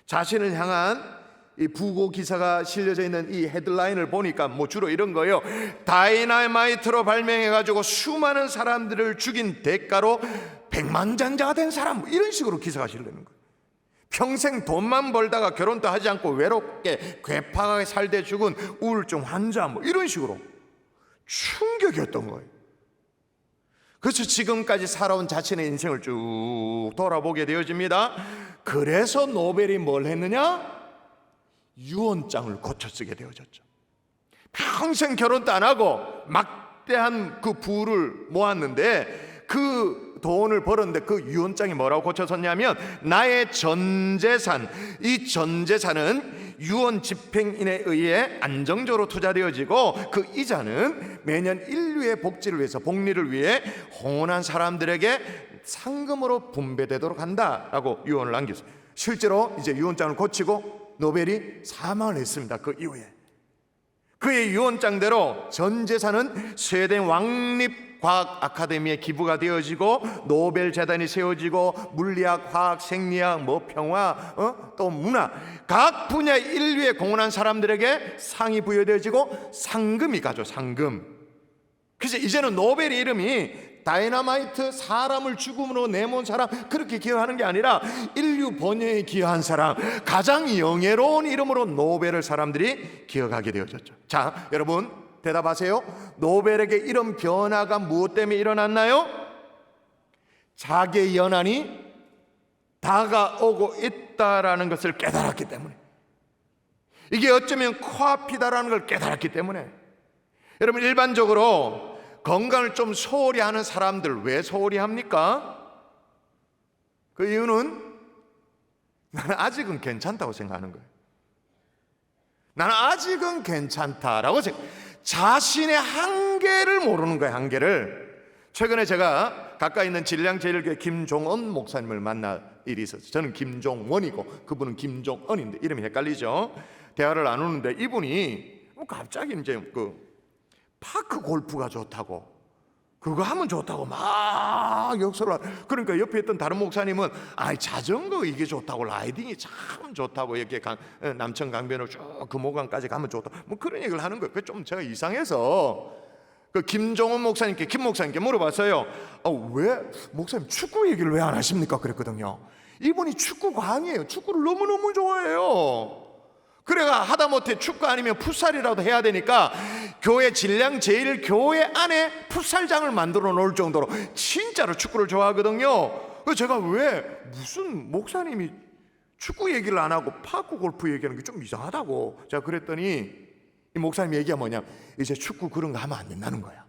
자신을 향한 이 부고 기사가 실려져 있는 이 헤드라인을 보니까 뭐 주로 이런 거예요. 다이나마이트로 발명해가지고 수많은 사람들을 죽인 대가로 백만장자가 된 사람, 뭐 이런 식으로 기사가 실리는 거예요. 평생 돈만 벌다가 결혼도 하지 않고 외롭게 괴팍하게 살대 죽은 우울증 환자, 뭐 이런 식으로 충격이었던 거예요. 그래서 지금까지 살아온 자신의 인생을 쭉 돌아보게 되어집니다. 그래서 노벨이 뭘 했느냐? 유언장을 고쳐 쓰게 되어졌죠. 평생 결혼도 안 하고 막대한 그 부를 모았는데 그 돈을 벌었는데 그 유언장이 뭐라고 고쳐 썼냐면 나의 전 재산, 이 전 재산은 유언 집행인에 의해 안정적으로 투자되어지고 그 이자는 매년 인류의 복지를 위해서, 복리를 위해 혼한 사람들에게 상금으로 분배되도록 한다라고 유언을 남겼어요. 실제로 이제 유언장을 고치고 노벨이 사망을 했습니다. 그 이후에 그의 유언장대로 전 재산은 스웨덴 왕립과학 아카데미에 기부가 되어지고 노벨 재단이 세워지고 물리학, 화학, 생리학, 뭐 평화, 또 문화 각 분야 인류에 공헌한 사람들에게 상이 부여되어지고 상금이 가죠. 상금. 그래서 이제는 노벨의 이름이 다이나마이트, 사람을 죽음으로 내몬 사람, 그렇게 기여하는 게 아니라 인류 번영에 기여한 사람, 가장 영예로운 이름으로 노벨을 사람들이 기억하게 되어졌죠. 자, 여러분 대답하세요. 노벨에게 이런 변화가 무엇 때문에 일어났나요? 자기의 연한이 다가오고 있다라는 것을 깨달았기 때문에, 이게 어쩌면 코앞이다라는 걸 깨달았기 때문에. 여러분 일반적으로 건강을 좀 소홀히 하는 사람들 왜 소홀히 합니까? 그 이유는 나는 아직은 괜찮다고 생각하는 거예요. 나는 아직은 괜찮다라고 자신의 한계를 모르는 거예요. 한계를. 최근에 제가 가까이 있는 진량제일교회 김종언 목사님을 만날 일이 있었어요. 저는 김종원이고 그분은 김종언인데 이름이 헷갈리죠. 대화를 나누는데 이분이 갑자기 이제 파크 골프가 좋다고, 그거 하면 좋다고 막 역설을 그러니까 옆에 있던 다른 목사님은 자전거 이게 좋다고, 라이딩이 참 좋다고, 이렇게 남천 강변으로 쭉 금호강까지 가면 좋다, 뭐 그런 얘기를 하는 거예요. 좀 제가 이상해서 그 김종원 목사님께, 김 목사님께 물어봤어요. 왜 목사님 축구 얘기를 왜 안 하십니까? 그랬거든요. 이분이 축구 광이에요. 축구를 너무너무 좋아해요. 그래가 하다못해 축구 아니면 풋살이라도 해야 되니까 교회 진량 제일 교회 안에 풋살장을 만들어 놓을 정도로 진짜로 축구를 좋아하거든요. 그래서 제가 왜 무슨 목사님이 축구 얘기를 안 하고 파크 골프 얘기하는 게 좀 이상하다고 제가 그랬더니 이 목사님 얘기가 뭐냐면 이제 축구 그런 거 하면 안 된다는 거야.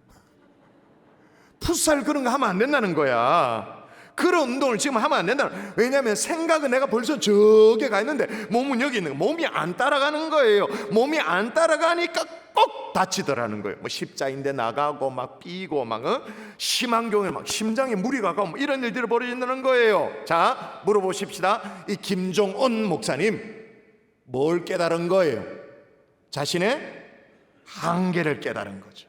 풋살 그런 거 하면 안 된다는 거야. 그런 운동을 지금 하면 안 된다. 왜냐하면 생각은 내가 벌써 저기 가 있는데 몸은 여기 있는 거예요. 몸이 안 따라가는 거예요. 몸이 안 따라가니까 꼭 다치더라는 거예요. 뭐 십자인대 나가고 막 삐고 막 심한 경우에 막 심장에 무리가 가고 뭐 이런 일들이 벌어진다는 거예요. 자, 물어보십시다. 이 김종온 목사님 뭘 깨달은 거예요? 자신의 한계를 깨달은 거죠.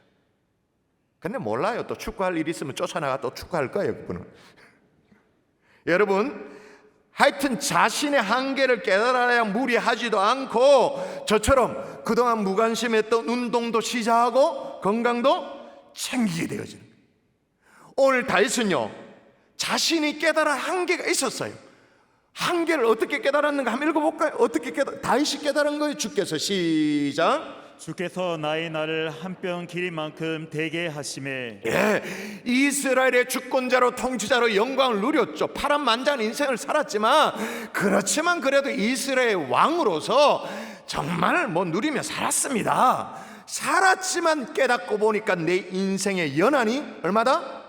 근데 몰라요. 또 축구할 일 있으면 쫓아나가 또 축구할 거예요, 그분은. 여러분, 하여튼 자신의 한계를 깨달아야 무리하지도 않고 저처럼 그동안 무관심했던 운동도 시작하고 건강도 챙기게 되어지는 거예요. 오늘 다윗은요, 자신이 깨달은 한계가 있었어요. 한계를 어떻게 깨달았는가 한번 읽어볼까요? 어떻게 다윗이 깨달은 거예요. 주께서 시작. 주께서 나의 날을 한 뼘 길인 만큼 되게 하심에. 예, 이스라엘의 주권자로 통치자로 영광을 누렸죠. 파란만장한 인생을 살았지만 그렇지만 그래도 이스라엘 왕으로서 정말 뭐 누리며 살았습니다. 살았지만 깨닫고 보니까 내 인생의 연한이 얼마다?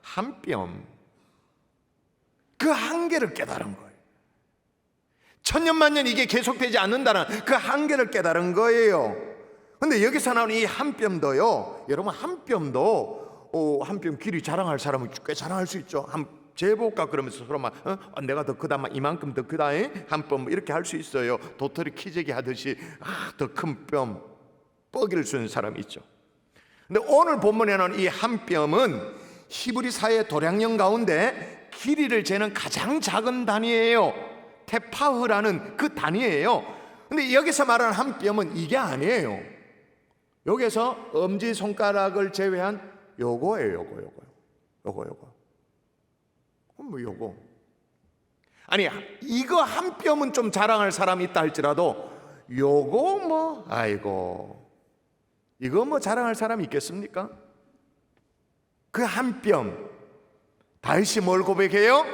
한 뼘. 그 한계를 깨달은 거예요. 천년만년 이게 계속되지 않는다는 그 한계를 깨달은 거예요. 근데 여기서 나오는 이 한 뼘도요, 여러분 한 뼘도 한 뼘 길이 자랑할 사람은 꽤 자랑할 수 있죠. 한 재볼까 그러면서 서로 막 내가 더 크다, 막 이만큼 더 크다, 한 뼘 이렇게 할 수 있어요. 도토리 키재기 하듯이 더 큰 뼘 뻐기를 쓰는 사람이 있죠. 근데 오늘 본문에 나오는 이 한 뼘은 히브리사의 도량령 가운데 길이를 재는 가장 작은 단위예요. 테파흐라는 그 단위예요. 근데 여기서 말하는 한 뼘은 이게 아니에요. 여기서 엄지손가락을 제외한 요거예요. 요거. 뭐 요거. 아니, 이거 한 뼘은 좀 자랑할 사람이 있다 할지라도 요거 뭐 아이고 이거 뭐 자랑할 사람이 있겠습니까? 그 한 뼘. 다윗이 뭘 고백해요?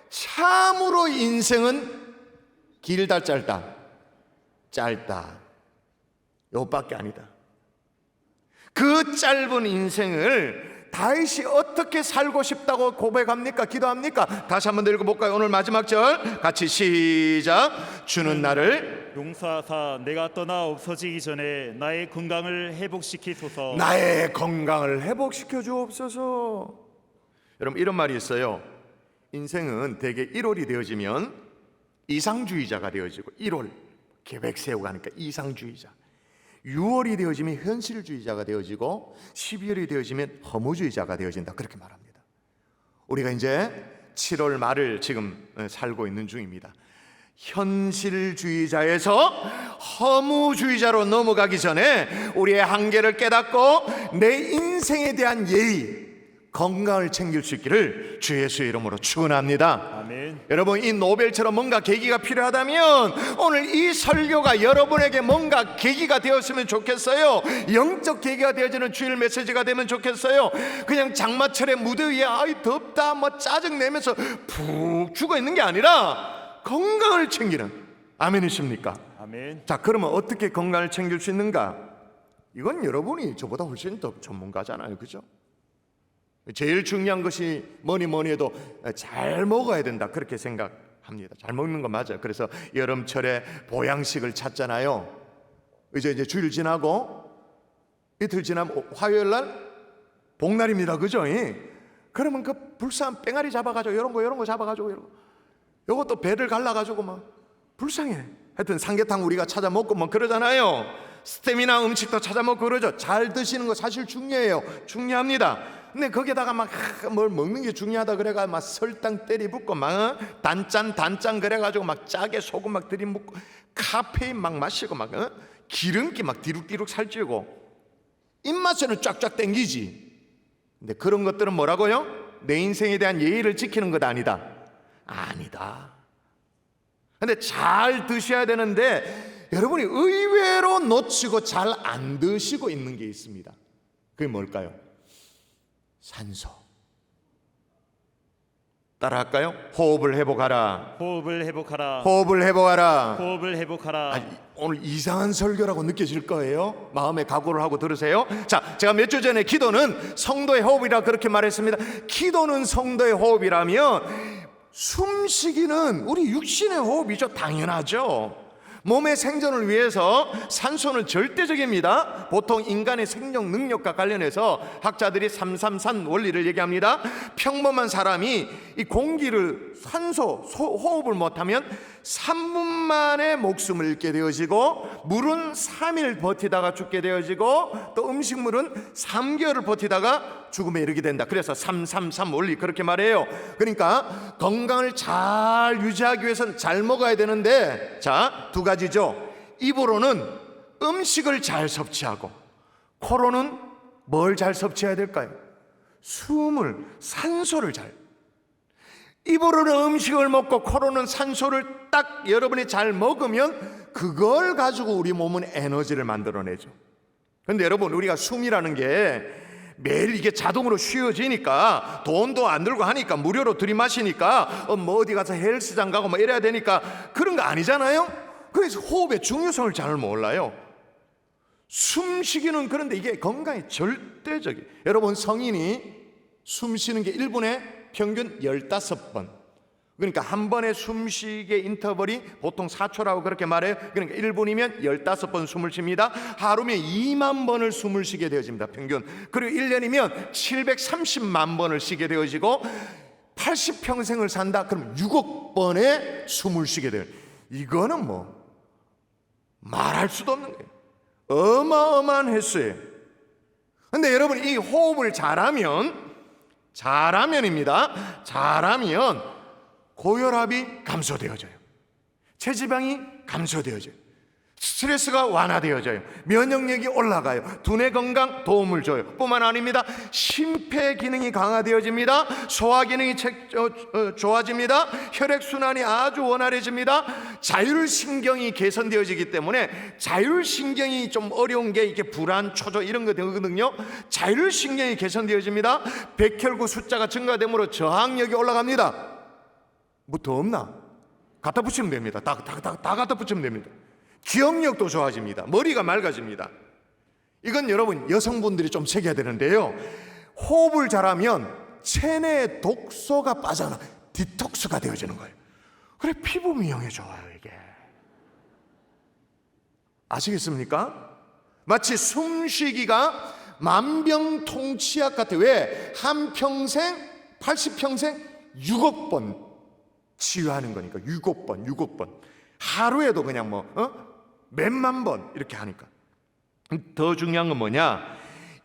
참으로 인생은 길다 짧다. 짧다. 요밖에 아니다. 그 짧은 인생을 다윗이 어떻게 살고 싶다고 고백합니까? 기도합니까? 다시 한번 읽어볼까요? 오늘 마지막 절 같이 시작. 주는 나를 용서하사 내가 떠나 없어지기 전에 나의 건강을 회복시키소서. 나의 건강을 회복시켜 주옵소서. 여러분, 이런 말이 있어요. 인생은 대개 1월이 되어지면 이상주의자가 되어지고, 1월 계획 세우고 하니까 이상주의자, 6월이 되어지면 현실주의자가 되어지고, 12월이 되어지면 허무주의자가 되어진다, 그렇게 말합니다. 우리가 이제 7월 말을 지금 살고 있는 중입니다. 현실주의자에서 허무주의자로 넘어가기 전에 우리의 한계를 깨닫고 내 인생에 대한 예의, 건강을 챙길 수 있기를 주 예수의 이름으로 축원합니다. 아멘. 여러분, 이 노벨처럼 뭔가 계기가 필요하다면 오늘 이 설교가 여러분에게 뭔가 계기가 되었으면 좋겠어요. 영적 계기가 되어지는 주일 메시지가 되면 좋겠어요. 그냥 장마철에 무대 위에 아이 덥다 뭐 짜증내면서 푹 죽어 있는 게 아니라 건강을 챙기는, 아멘이십니까? 아멘. 자, 그러면 어떻게 건강을 챙길 수 있는가? 이건 여러분이 저보다 훨씬 더 전문가잖아요, 그죠? 제일 중요한 것이 뭐니 해도 잘 먹어야 된다, 그렇게 생각합니다. 잘 먹는 거 맞아요. 그래서 여름철에 보양식을 찾잖아요. 이제 주일 지나고 이틀 지나면 화요일 날 복날입니다, 그죠? 그러면 그 불쌍한 뺑아리 잡아가지고 이런 거 잡아가지고 요것도 배를 갈라가지고 막 불쌍해. 하여튼 삼계탕 우리가 찾아 먹고 뭐 그러잖아요. 스테미나 음식도 찾아 먹고 그러죠. 잘 드시는 거 사실 중요해요. 중요합니다. 근데 거기다가 막 뭘 먹는 게 중요하다 그래가 막 설탕 때리 붓고 막 단짠 그래가지고 막 짜게 소금 막 들이붓고 카페인 막 마시고 막 기름기 막 디룩디룩 살찌고 입맛에는 쫙쫙 땡기지. 근데 그런 것들은 뭐라고요? 내 인생에 대한 예의를 지키는 것 아니다. 근데 잘 드셔야 되는데 여러분이 의외로 놓치고 잘 안 드시고 있는 게 있습니다. 그게 뭘까요? 산소. 따라할까요? 호흡을 회복하라. 호흡을 회복하라. 호흡을 회복하라. 호흡을 회복하라. 오늘 이상한 설교라고 느껴질 거예요. 마음에 각오를 하고 들으세요. 자, 제가 몇 주 전에 기도는 성도의 호흡이라 그렇게 말했습니다. 기도는 성도의 호흡이라면 숨쉬기는 우리 육신의 호흡이죠. 당연하죠. 몸의 생존을 위해서 산소는 절대적입니다. 보통 인간의 생존 능력과 관련해서 학자들이 333 원리를 얘기합니다. 평범한 사람이 이 공기를 호흡을 못하면 3분 만에 목숨을 잃게 되어지고, 물은 3일 버티다가 죽게 되어지고, 또 음식물은 3개월을 버티다가 죽음에 이르게 된다. 그래서 333 원리 그렇게 말해요. 그러니까 건강을 잘 유지하기 위해서는 잘 먹어야 되는데, 자, 두 가지죠. 입으로는 음식을 잘 섭취하고, 코로는 뭘 잘 섭취해야 될까요? 산소를 잘. 입으로는 음식을 먹고 코로는 산소를 딱 여러분이 잘 먹으면 그걸 가지고 우리 몸은 에너지를 만들어내죠. 그런데 여러분, 우리가 숨이라는 게 매일 이게 자동으로 쉬어지니까, 돈도 안 들고 하니까, 무료로 들이마시니까, 뭐 어디 가서 헬스장 가고 뭐 이래야 되니까 그런 거 아니잖아요. 그래서 호흡의 중요성을 잘 몰라요. 숨쉬기는 그런데 이게 건강에 절대적이에요. 여러분, 성인이 숨쉬는 게 1분에 평균 15번. 그러니까 한 번의 숨쉬기의 인터벌이 보통 4초라고 그렇게 말해요. 그러니까 1분이면 15번 숨을 쉽니다. 하루면 2만 번을 숨을 쉬게 되어집니다, 평균. 그리고 1년이면 730만 번을 쉬게 되어지고, 80평생을 산다 그러면 6억 번의 숨을 쉬게 돼요. 이거는 뭐 말할 수도 없는 거예요. 어마어마한 횟수예요. 근데 여러분, 이 호흡을 잘하면입니다. 잘하면 고혈압이 감소되어져요. 체지방이 감소되어져요. 스트레스가 완화되어져요. 면역력이 올라가요. 두뇌 건강 도움을 줘요. 뿐만 아닙니다. 심폐 기능이 강화되어집니다. 소화 기능이 좋아집니다. 혈액순환이 아주 원활해집니다. 자율신경이 개선되어지기 때문에, 자율신경이 좀 어려운 게 이게 불안, 초조 이런 거 되거든요. 자율신경이 개선되어집니다. 백혈구 숫자가 증가되므로 저항력이 올라갑니다. 뭐 더 없나? 갖다 붙이면 됩니다. 다 갖다 붙이면 됩니다. 기억력도 좋아집니다. 머리가 맑아집니다. 이건 여러분, 여성분들이 좀 새겨야 되는데요. 호흡을 잘하면 체내의 독소가 빠져나 디톡스가 되어지는 거예요. 그래, 피부 미용에 좋아요, 이게. 아시겠습니까? 마치 숨쉬기가 만병통치약 같아요. 왜? 한평생, 80평생 6억 번 치유하는 거니까. 6억 번. 하루에도 그냥 몇만 번 이렇게 하니까. 더 중요한 건 뭐냐?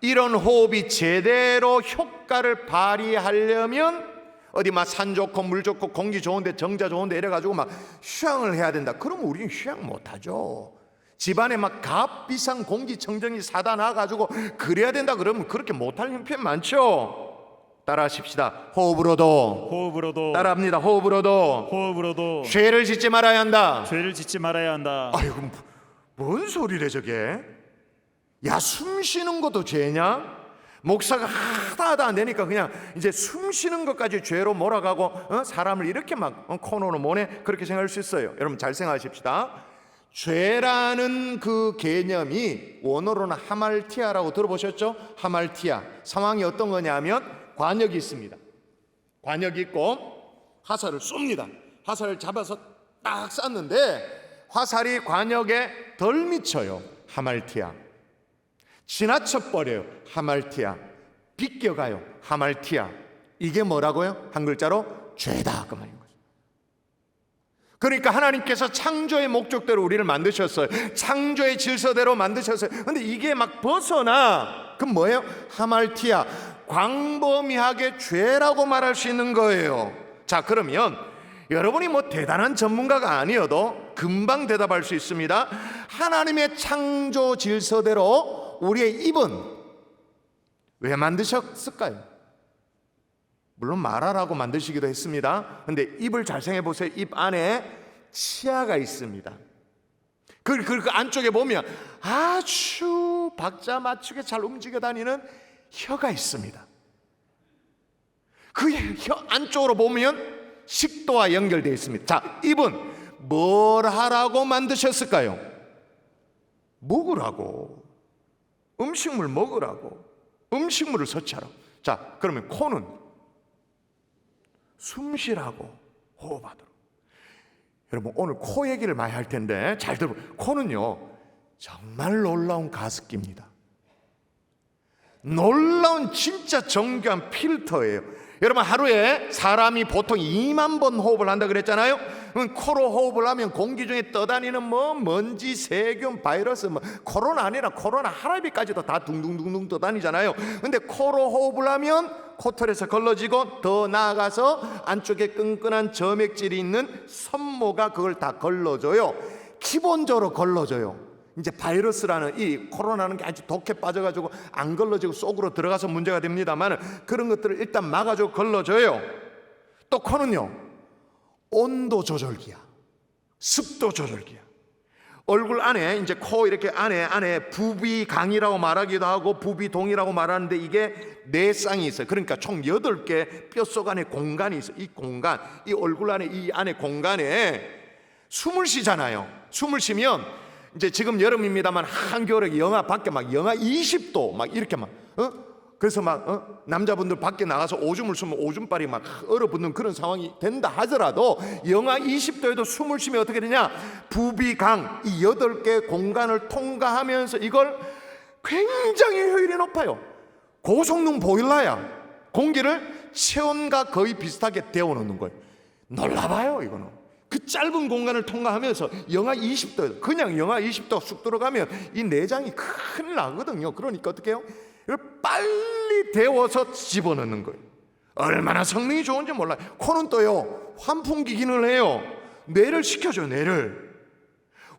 이런 호흡이 제대로 효과를 발휘하려면 어디 막 산 좋고 물 좋고 공기 좋은데 정자 좋은데 이래가지고 막 휴양을 해야 된다. 그러면 우리는 휴양 못하죠. 집안에 막 값비싼 공기청정기 사다 놔가지고 그래야 된다 그러면 그렇게 못할 형편 많죠. 따라하십시다. 호흡으로도. 따라합니다. 호흡으로도. 죄를 짓지 말아야 한다. 아이고, 뭔 소리래 저게? 야, 숨 쉬는 것도 죄냐? 목사가 하다 안 되니까 그냥 이제 숨 쉬는 것까지 죄로 몰아가고 사람을 이렇게 막 코너로 모네, 그렇게 생각할 수 있어요. 여러분, 잘 생각하십시다. 죄라는 그 개념이 원어로는 하말티아라고 들어보셨죠? 하말티아. 상황이 어떤 거냐면, 관역이 있습니다. 관역이 있고 화살을 쏩니다. 화살을 잡아서 딱 쐈는데 화살이 관역에 덜 미쳐요. 하말티아. 지나쳐 버려요. 하말티아. 비껴가요. 하말티아. 이게 뭐라고요? 한 글자로 죄다 그 말인 거죠. 그러니까 하나님께서 창조의 목적대로 우리를 만드셨어요. 창조의 질서대로 만드셨어요. 근데 이게 막 벗어나. 그럼 뭐예요? 하말티아. 광범위하게 죄라고 말할 수 있는 거예요. 자, 그러면 여러분이 뭐 대단한 전문가가 아니어도 금방 대답할 수 있습니다. 하나님의 창조 질서대로 우리의 입은 왜 만드셨을까요? 물론 말하라고 만드시기도 했습니다. 근데 입을 잘 생각해 보세요. 입 안에 치아가 있습니다. 그 안쪽에 보면 아주 박자 맞추게 잘 움직여 다니는 혀가 있습니다. 그 혀 안쪽으로 보면 식도와 연결되어 있습니다. 자, 입은 뭘 하라고 만드셨을까요? 먹으라고. 음식물 먹으라고. 음식물을 섭취하라고. 자, 그러면 코는 숨 쉬라고, 호흡하도록. 여러분, 오늘 코 얘기를 많이 할 텐데 잘 들어보세요. 코는요 정말 놀라운 가습기입니다. 놀라운 진짜 정교한 필터예요. 여러분, 하루에 사람이 보통 2만 번 호흡을 한다 그랬잖아요. 코로 호흡을 하면 공기 중에 떠다니는 뭐 먼지, 세균, 바이러스, 뭐 코로나 아니라 코로나 할아비까지도 다 둥둥둥둥 떠다니잖아요. 근데 코로 호흡을 하면 코털에서 걸러지고, 더 나아가서 안쪽에 끈끈한 점액질이 있는 섬모가 그걸 다 걸러줘요. 기본적으로 걸러줘요. 이제 바이러스라는 이 코로나는 게 아주 독해 빠져가지고 안 걸러지고 속으로 들어가서 문제가 됩니다만, 그런 것들을 일단 막아주고 걸러줘요. 또 코는요 온도 조절기야, 습도 조절기야. 얼굴 안에 이제 코 이렇게 안에 부비강이라고 말하기도 하고 부비동이라고 말하는데, 이게 내쌍이 있어요. 그러니까 총 8개 뼛속 안에 공간이 있어요. 이 공간, 이 얼굴 안에 이 안에 공간에 숨을 쉬잖아요. 숨을 쉬면 이제 지금 여름입니다만 한겨울에 영하 밖에 막 영하 20도 막 이렇게 막 그래서 막 남자분들 밖에 나가서 오줌을 쉬면 오줌발이 막 얼어붙는 그런 상황이 된다 하더라도, 영하 20도에도 숨을 쉬면 어떻게 되냐, 부비강 이 8개 공간을 통과하면서 이걸 굉장히 효율이 높아요. 고성능 보일러야 공기를 체온과 거의 비슷하게 데워놓는 거예요. 놀라봐요. 이거는 그 짧은 공간을 통과하면서 영하 20도, 그냥 영하 20도 쑥 들어가면 이 내장이 큰일 나거든요. 그러니까 어떻게 해요? 이걸 빨리 데워서 집어넣는 거예요. 얼마나 성능이 좋은지 몰라요. 코는 또요 환풍기 기능을 해요. 뇌를 식혀줘요. 뇌를.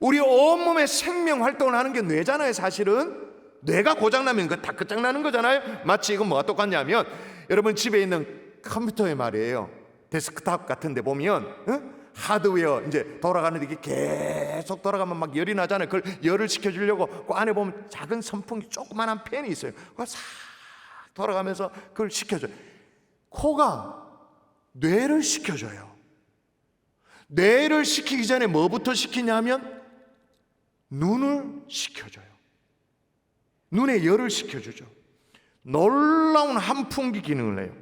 우리 온몸의 생명 활동을 하는 게 뇌잖아요. 사실은 뇌가 고장나면 그 다 끝장나는 거잖아요. 마치 이건 뭐가 똑같냐면, 여러분 집에 있는 컴퓨터에 말이에요, 데스크탑 같은 데 보면 하드웨어 이제 돌아가는데 이게 계속 돌아가면 막 열이 나잖아요. 그걸 열을 식혀주려고 그 안에 보면 작은 선풍기 조그만한 팬이 있어요. 그걸 싹 돌아가면서 그걸 식혀줘요. 코가 뇌를 식혀줘요. 뇌를 식히기 전에 뭐부터 식히냐면 눈을 식혀줘요. 눈에 열을 식혀주죠. 놀라운 환풍기 기능을 해요.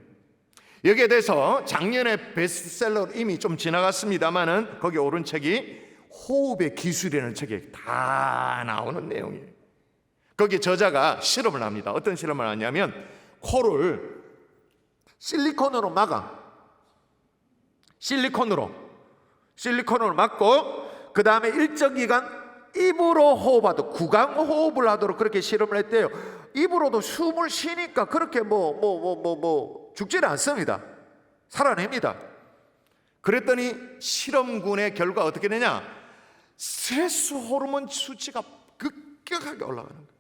여기에 대해서 작년에 베스트셀러로 이미 좀 지나갔습니다만은 거기 오른 책이 호흡의 기술이라는 책에 다 나오는 내용이에요. 거기 저자가 실험을 합니다. 어떤 실험을 하냐면, 코를 실리콘으로 막아. 실리콘으로 막고, 그 다음에 일정 기간 입으로 호흡하도록, 구강 호흡을 하도록 그렇게 실험을 했대요. 입으로도 숨을 쉬니까 그렇게 죽지는 않습니다. 살아냅니다. 그랬더니 실험군의 결과 어떻게 되냐, 스트레스 호르몬 수치가 급격하게 올라가는 거예요.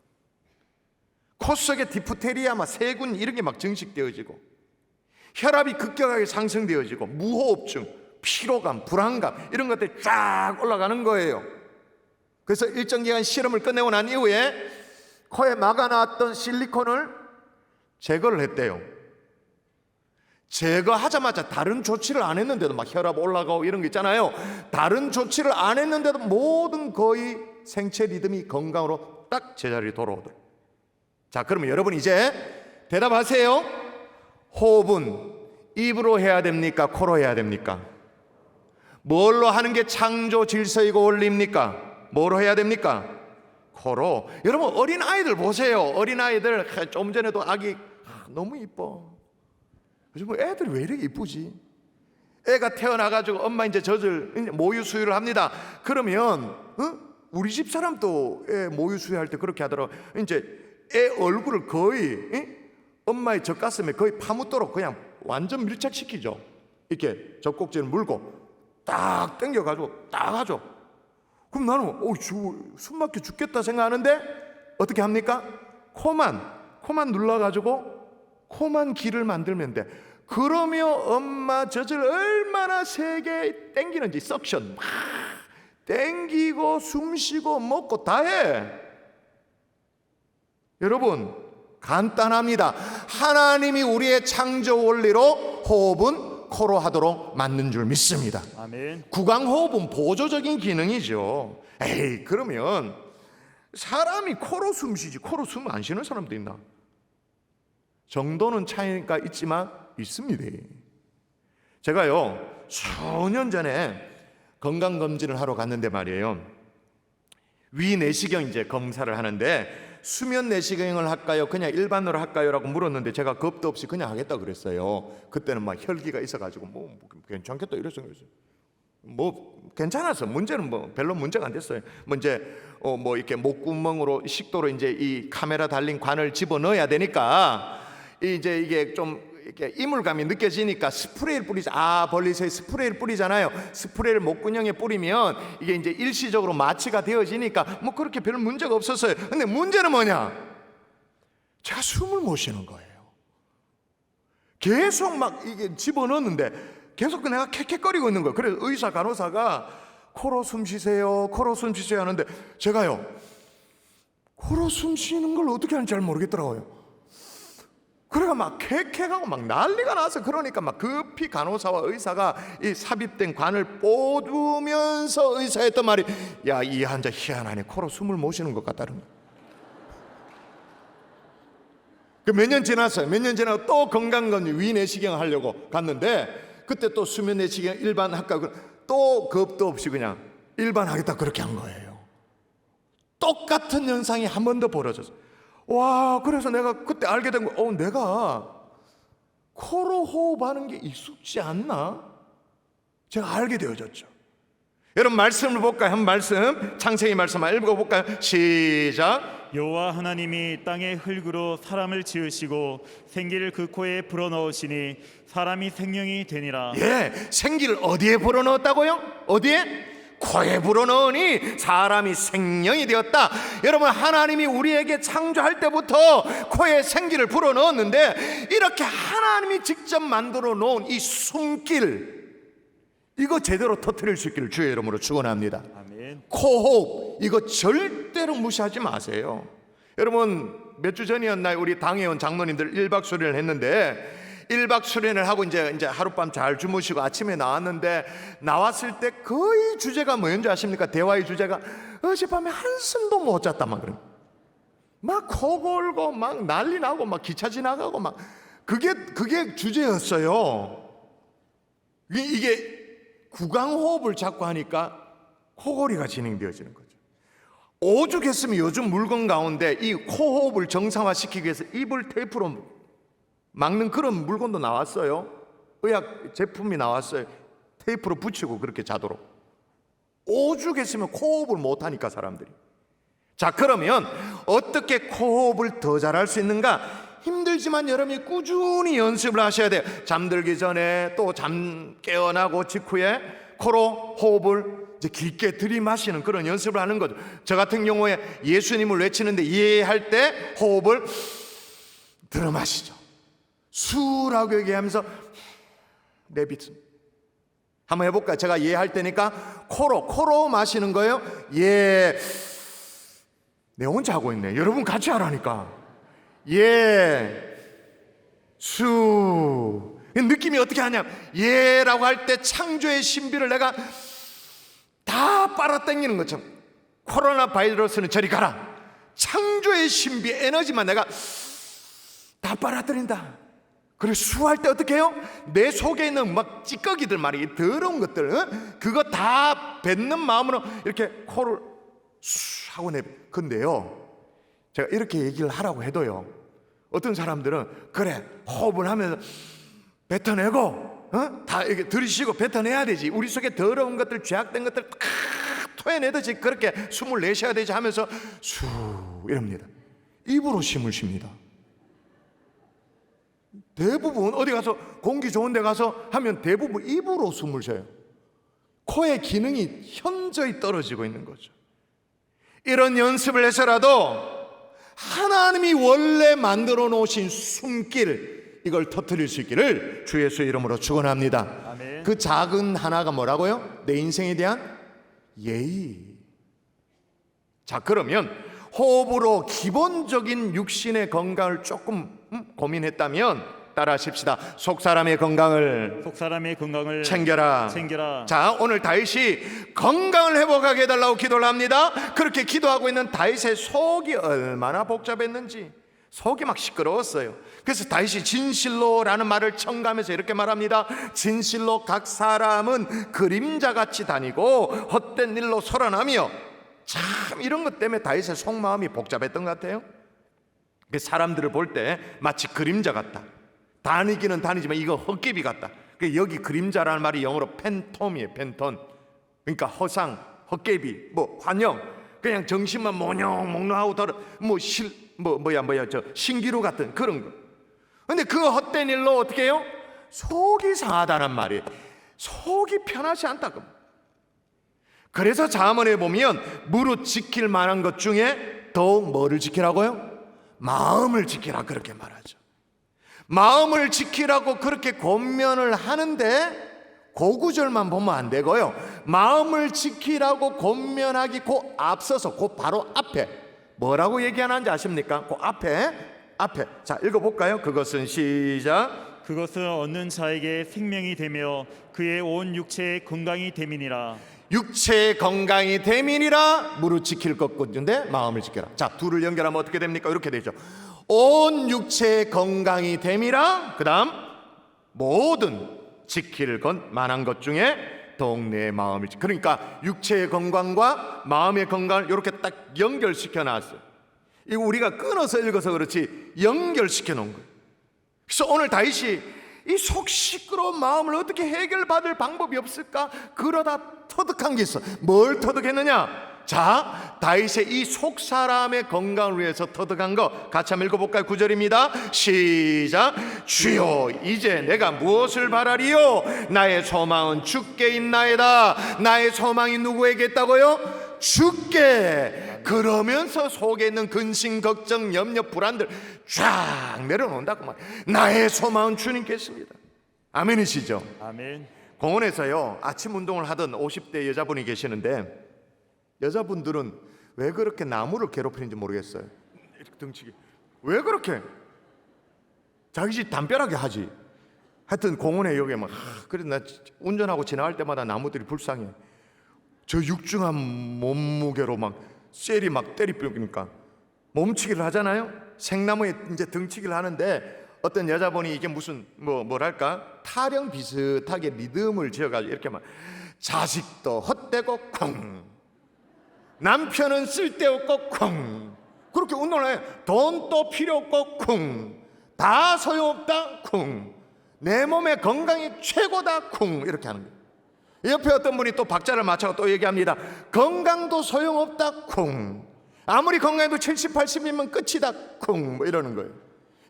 코 속에 디프테리아, 세균 이런 게 막 증식되어지고, 혈압이 급격하게 상승되어지고, 무호흡증, 피로감, 불안감 이런 것들이 쫙 올라가는 거예요. 그래서 일정 기간 실험을 끝내고 난 이후에 코에 막아놨던 실리콘을 제거를 했대요. 제거하자마자 다른 조치를 안 했는데도 막 혈압 올라가고 이런 거 있잖아요. 다른 조치를 안 했는데도 모든 거의 생체 리듬이 건강으로 딱 제자리에 돌아오도록. 자, 그러면 여러분 이제 대답하세요. 호흡은 입으로 해야 됩니까? 코로 해야 됩니까? 뭘로 하는 게 창조 질서이고 원리입니까? 뭐로 해야 됩니까? 코로. 여러분 어린아이들 보세요. 어린아이들 좀 전에도 아기 너무 이뻐. 요즘 애들이 왜 이렇게 이쁘지? 애가 태어나가지고 엄마 이제 젖을 모유 수유를 합니다. 그러면 우리 집 사람도 애 모유 수유할 때 그렇게 하더라고. 이제 애 얼굴을 거의 엄마의 젖가슴에 거의 파묻도록 그냥 완전 밀착시키죠. 이렇게 젖꼭지를 물고 딱 당겨가지고 딱 하죠. 그럼 나는 숨 막혀 죽겠다 생각하는데 어떻게 합니까? 코만 눌러가지고 코만 길을 만들면 돼. 그러면 엄마 젖을 얼마나 세게 당기는지, 석션 막 당기고 숨 쉬고 먹고 다 해. 여러분 간단합니다. 하나님이 우리의 창조 원리로 호흡은 코로 하도록 맞는 줄 믿습니다. 아멘. 구강호흡은 보조적인 기능이죠. 에이, 그러면 사람이 코로 숨 쉬지 코로 숨 안 쉬는 사람도 있나? 정도는 차이가 있지만 있습니다. 제가요 수년 전에 건강검진을 하러 갔는데 말이에요, 위 내시경 이제 검사를 하는데 수면 내시경을 할까요? 그냥 일반으로 할까요? 라고 물었는데 제가 겁도 없이 그냥 하겠다 그랬어요. 그때는 막 혈기가 있어가지고 뭐 괜찮겠다 이랬어요. 뭐 괜찮았어. 문제는 뭐 별로 문제가 안 됐어요. 뭐 이제 뭐 이렇게 목구멍으로 식도로 이제 이 카메라 달린 관을 집어 넣어야 되니까 이제 이게 좀 이렇게 이물감이 느껴지니까 스프레이를 뿌리자. 벌리세요. 스프레이를 뿌리잖아요. 스프레이를 목구멍에 뿌리면 이게 이제 일시적으로 마취가 되어지니까 뭐 그렇게 별 문제가 없었어요. 근데 문제는 뭐냐? 제가 숨을 못 쉬는 거예요. 계속 막 이게 집어넣었는데 계속 내가 캑캑거리고 있는 거예요. 그래서 의사 간호사가 코로 숨 쉬세요, 코로 숨 쉬세요 하는데 제가요 코로 숨 쉬는 걸 어떻게 하는지 잘 모르겠더라고요. 그래가 막 캑캑하고 막 난리가 나서, 그러니까 막 급히 간호사와 의사가 이 삽입된 관을 뽑으면서 의사 했던 말이, 야, 이 환자 희한하네, 코로 숨을 못 쉬는 것 같다는 거예요. 그 몇 년 지났어요. 몇 년 지나고 또 건강검진 위 내시경 하려고 갔는데 그때 또 수면 내시경 일반 할까, 또 겁도 없이 그냥 일반 하겠다 그렇게 한 거예요. 똑같은 현상이 한 번 더 벌어졌어요. 와, 그래서 내가 그때 알게 된 거, 내가 코로 호흡하는 게 익숙지 않나? 제가 알게 되어졌죠. 여러분 말씀을 볼까요? 한 말씀, 창세기 말씀 한번 읽어볼까요? 시작. 여호와 하나님이 땅의 흙으로 사람을 지으시고 생기를 그 코에 불어넣으시니 사람이 생명이 되니라. 예, 생기를 어디에 불어넣었다고요? 어디에? 코에 불어넣으니 사람이 생명이 되었다. 여러분, 하나님이 우리에게 창조할 때부터 코에 생기를 불어넣었는데 이렇게 하나님이 직접 만들어 놓은 이 숨길, 이거 제대로 터뜨릴 수 있기를 주의 이름으로 축원합니다. 아멘. 코호흡, 이거 절대로 무시하지 마세요. 여러분, 몇 주 전이었나요? 우리 당에 온 장로님들 1박 수련을 했는데 1박 수련을 하고 이제 하룻밤 잘 주무시고 아침에 나왔는데, 나왔을 때 거의 주제가 뭐였는지 아십니까? 대화의 주제가 어젯밤에 한숨도 못 잤다 막 그래. 막 코 골고 막 난리 나고 막 기차 지나가고 막 그게 주제였어요. 이게 구강호흡을 자꾸 하니까 코골이가 진행되어지는 거죠. 오죽했으면 요즘 물건 가운데 이 코호흡을 정상화시키기 위해서 입을 테이프로 막는 그런 물건도 나왔어요. 의학 제품이 나왔어요. 테이프로 붙이고 그렇게 자도록. 오죽했으면 코호흡을 못하니까 사람들이. 자, 그러면 어떻게 코호흡을 더 잘할 수 있는가? 힘들지만 여러분이 꾸준히 연습을 하셔야 돼요. 잠들기 전에 또 깨어나고 직후에 코로 호흡을 이제 깊게 들이마시는 그런 연습을 하는 거죠. 저 같은 경우에 예수님을 외치는데 예할 때 호흡을 들어마시죠. 수라고 얘기하면서 내뱉음. 한번 해볼까요? 제가 예할 때니까 코로 마시는 거예요. 예. 내 혼자 하고 있네. 여러분 같이 하라니까. 예. 수. 느낌이 어떻게 하냐면, 예라고 할 때 창조의 신비를 내가 다 빨아당기는 것처럼, 코로나 바이러스는 저리 가라. 창조의 신비 에너지만 내가 다 빨아들인다. 그리고 수할 때 어떻게 해요? 내 속에 있는 막 찌꺼기들 말이에요. 더러운 것들, 그거 다 뱉는 마음으로 이렇게 코를 수 하고 내뱉. 근데요, 제가 이렇게 얘기를 하라고 해도요, 어떤 사람들은 그래 호흡을 하면서 뱉어내고 다 이렇게 들이쉬고 뱉어내야 되지, 우리 속에 더러운 것들, 죄악된 것들 다 토해내듯이 그렇게 숨을 내셔야 되지 하면서 수 이럽니다. 입으로 숨을 쉽니다. 대부분 어디 가서 공기 좋은 데 가서 하면 대부분 입으로 숨을 쉬어요. 코의 기능이 현저히 떨어지고 있는 거죠. 이런 연습을 해서라도 하나님이 원래 만들어 놓으신 숨길, 이걸 터뜨릴 수 있기를 주 예수의 이름으로 축원합니다. 아멘. 그 작은 하나가 뭐라고요? 내 인생에 대한 예의. 자, 그러면 호흡으로 기본적인 육신의 건강을 조금 고민했다면 따라하십시다. 속 사람의 건강을 속 사람의 건강을 챙겨라. 자, 오늘 다윗이 건강을 회복하게 해달라고 기도를 합니다. 그렇게 기도하고 있는 다윗의 속이 얼마나 복잡했는지, 속이 막 시끄러웠어요. 그래서 다윗이 진실로라는 말을 첨가하면서 이렇게 말합니다. 진실로 각 사람은 그림자같이 다니고 헛된 일로 설어나며. 참 이런 것 때문에 다윗의 속마음이 복잡했던 것 같아요. 사람들을 볼 때 마치 그림자 같다. 다니기는 다니지만 이거 헛개비 같다. 여기 그림자라는 말이 영어로 팬텀이에요. 팬톤. 그러니까 허상, 헛개비, 뭐 환영, 그냥 정신만 몽롱하고 신기루 같은 그런 거. 근데 그 헛된 일로 어떻게 해요? 속이 상하다는 말이에요. 속이 편하지 않다고. 그래서 잠언에 보면 무릇 지킬 만한 것 중에 더욱 뭐를 지키라고요? 마음을 지키라 그렇게 말하죠. 마음을 지키라고 그렇게 권면을 하는데 그 구절만 보면 안 되고요. 마음을 지키라고 권면하기 그 앞서서 그 바로 앞에 뭐라고 얘기하는지 아십니까? 그 앞에 자 읽어볼까요? 그것은 시작. 그것은 얻는 자에게 생명이 되며 그의 온 육체의 건강이 됨이니라. 육체의 건강이 됨이니라. 무릇 지킬 것 같은데 마음을 지켜라. 자, 둘을 연결하면 어떻게 됩니까? 이렇게 되죠. 온 육체의 건강이 됨이라. 그 다음 모든 지킬 것 만한 것 중에 더욱 내 마음을 지켜. 그러니까 육체의 건강과 마음의 건강을 이렇게 딱 연결시켜 놨어요. 이거 우리가 끊어서 읽어서 그렇지 연결시켜 놓은 거예요. 그래서 오늘 다윗이 이 속 시끄러운 마음을 어떻게 해결받을 방법이 없을까? 그러다 터득한 게 있어. 뭘 터득했느냐? 자, 다윗의 이 속 사람의 건강을 위해서 터득한 거 같이 한번 읽어볼까요? 9절입니다. 시작. 주여 이제 내가 무엇을 바라리요? 나의 소망은 주께 있나이다. 나의 소망이 누구에게 있다고요? 주께. 그러면서 속에 있는 근심, 걱정, 염려, 불안들 쫙 내려놓는다고 말. 나의 소망은 주님께 있습니다. 아멘이시죠? 아멘. 공원에서요 아침 운동을 하던 50대 여자분이 계시는데, 여자분들은 왜 그렇게 나무를 괴롭히는지 모르겠어요. 이렇게 등치기 왜 그렇게 자기 집 담벼락에 하지. 하여튼 공원에 여기 막 그래 나 운전하고 지나갈 때마다 나무들이 불쌍해. 저 육중한 몸무게로 막 쇠리 막 때리뼈니까 몸치기를 하잖아요. 생나무에 이제 등치기를 하는데 어떤 여자분이 이게 무슨 뭐랄까 타령 비슷하게 리듬을 지어가지고 이렇게 막 자식도 헛되고 쿵, 남편은 쓸데없고 쿵, 그렇게 운동을 해. 돈도 필요 없고 쿵, 다 소용없다 쿵, 내 몸의 건강이 최고다 쿵, 이렇게 하는 거예요. 옆에 어떤 분이 또 박자를 맞춰서 또 얘기합니다. 건강도 소용없다 쿵, 아무리 건강해도 70, 80이면 끝이다 쿵, 뭐 이러는 거예요.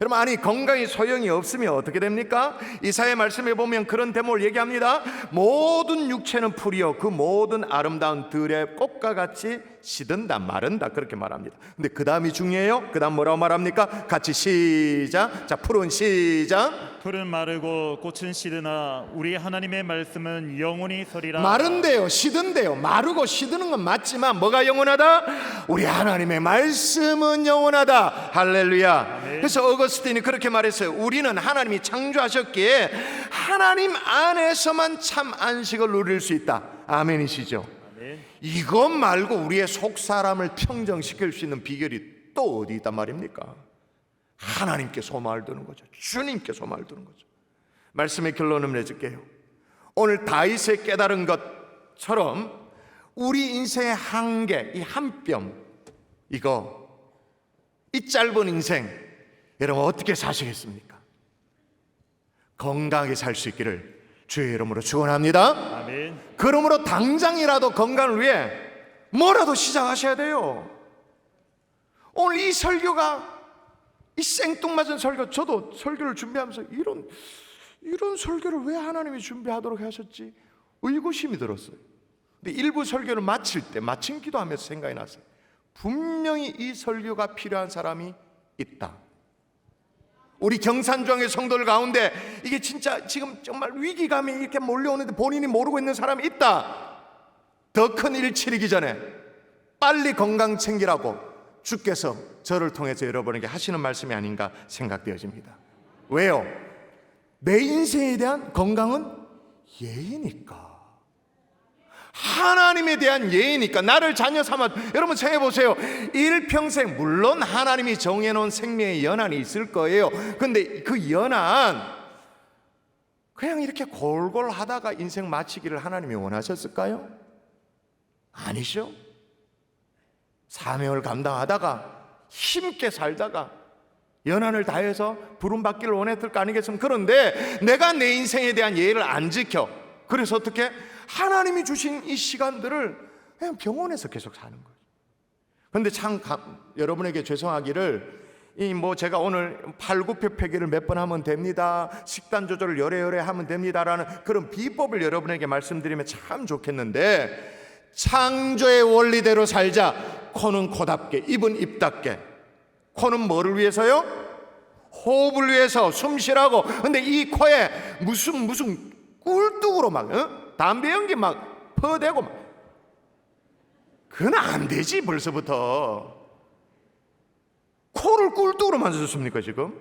여러분, 아니 건강이 소용이 없으면 어떻게 됩니까? 이사야 말씀에 보면 그런 대목을 얘기합니다. 모든 육체는 풀이요 그 모든 아름다운 들의 꽃과 같이 시든다 마른다 그렇게 말합니다. 근데 그 다음이 중요해요. 그 다음 뭐라고 말합니까? 같이 시작. 자, 풀은 시작. 풀은 마르고 꽃은 시드나 우리 하나님의 말씀은 영원히 서리라. 마른데요 시든데요. 마르고 시드는 건 맞지만 뭐가 영원하다? 우리 하나님의 말씀은 영원하다. 할렐루야. 그래서 어거스틴이 그렇게 말했어요. 우리는 하나님이 창조하셨기에 하나님 안에서만 참 안식을 누릴 수 있다. 아멘이시죠? 아멘. 이것 말고 우리의 속 사람을 평정시킬 수 있는 비결이 또 어디 있단 말입니까? 하나님께 소망을 두는 거죠. 주님께 소망을 두는 거죠. 말씀의 결론을 내줄게요. 오늘 다윗의 깨달은 것처럼 우리 인생의 한계, 이 한 뼘, 이거 이 짧은 인생 여러분 어떻게 사시겠습니까? 건강하게 살 수 있기를 주의 이름으로 축원합니다. 아멘. 그러므로 당장이라도 건강을 위해 뭐라도 시작하셔야 돼요. 오늘 이 설교가 이 생뚱맞은 설교, 저도 설교를 준비하면서 이런 설교를 왜 하나님이 준비하도록 하셨지? 의구심이 들었어요. 근데 일부 설교를 마칠 때 마침 기도하면서 생각이 났어요. 분명히 이 설교가 필요한 사람이 있다. 우리 경산중앙의 성도들 가운데 이게 진짜 지금 정말 위기감이 이렇게 몰려오는데 본인이 모르고 있는 사람이 있다. 더 큰 일 치르기 전에 빨리 건강 챙기라고 주께서 저를 통해서 여러분에게 하시는 말씀이 아닌가 생각되어집니다. 왜요? 내 인생에 대한 건강은 예의니까. 하나님에 대한 예의니까. 나를 자녀 삼아. 여러분 생각해 보세요. 일평생 물론 하나님이 정해놓은 생명의 연한이 있을 거예요. 근데 그 연한 그냥 이렇게 골골 하다가 인생 마치기를 하나님이 원하셨을까요? 아니죠. 사명을 감당하다가 힘있게 살다가 연한을 다해서 부름받기를 원했을 거 아니겠습니까? 그런데 내가 내 인생에 대한 예의를 안 지켜. 그래서 어떻게? 하나님이 주신 이 시간들을 그냥 병원에서 계속 사는 거예요. 그런데 참 여러분에게 죄송하기를 제가 오늘 팔굽혀펴기를 몇 번 하면 됩니다, 식단 조절을 요래요래 하면 됩니다라는 그런 비법을 여러분에게 말씀드리면 참 좋겠는데, 창조의 원리대로 살자. 코는 코답게, 입은 입답게. 코는 뭐를 위해서요? 호흡을 위해서, 숨 쉬라고. 근데 이 코에 무슨 꿀뚝으로 막 담배 연기 막 퍼대고 막, 그건 안 되지. 벌써부터 코를 꿀뚝으로 만드셨습니까 지금?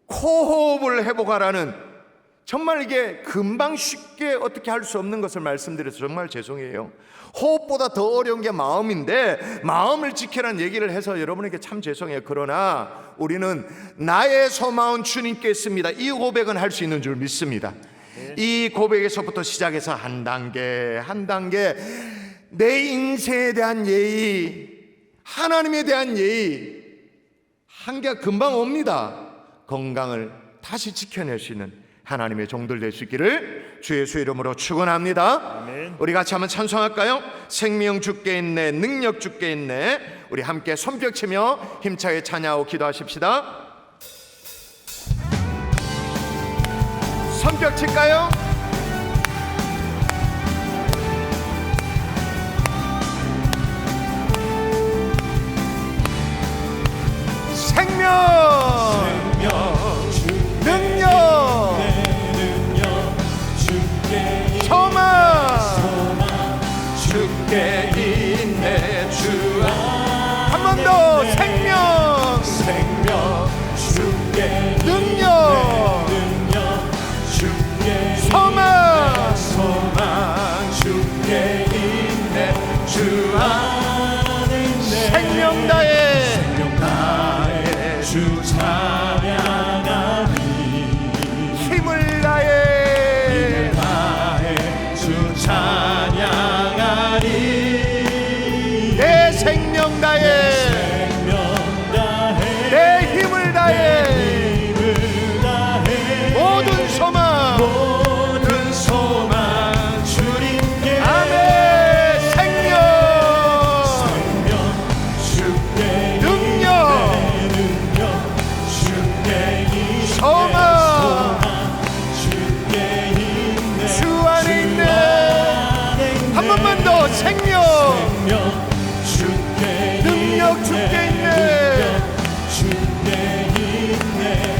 코호흡을 회복하라는, 정말 이게 금방 쉽게 어떻게 할 수 없는 것을 말씀드려서 정말 죄송해요. 호흡보다 더 어려운 게 마음인데 마음을 지키라는 얘기를 해서 여러분에게 참 죄송해요. 그러나 우리는 나의 소망은 주님께 있습니다. 이 고백은 할 수 있는 줄 믿습니다. 이 고백에서부터 시작해서 한 단계 한 단계 내 인생에 대한 예의, 하나님에 대한 예의, 한계가 금방 옵니다. 건강을 다시 지켜낼 수 있는 하나님의 종들 될 수 있기를 주 예수 이름으로 축원합니다. 아멘. 우리 같이 한번 찬송할까요? 생명 주께 있네, 능력 주께 있네. 우리 함께 손뼉 치며 힘차게 찬양하고 기도하십시다. 손뼉 칠까요? 생명, 능력, 소망 주께 있네. 주아 한 번 더. 생명 주께, 능력 주께, 소망 주께 있네. 주아 생명 다해 주 찬양하리. 힘을 다해 주 찬양하리. 내 생명 다해 내 힘을 다해 모든 소망 주님께. 아멘. 생명 주께, 능력 소망 주 안에 있네. 한 번만 더. 생명 능력 주께 있네.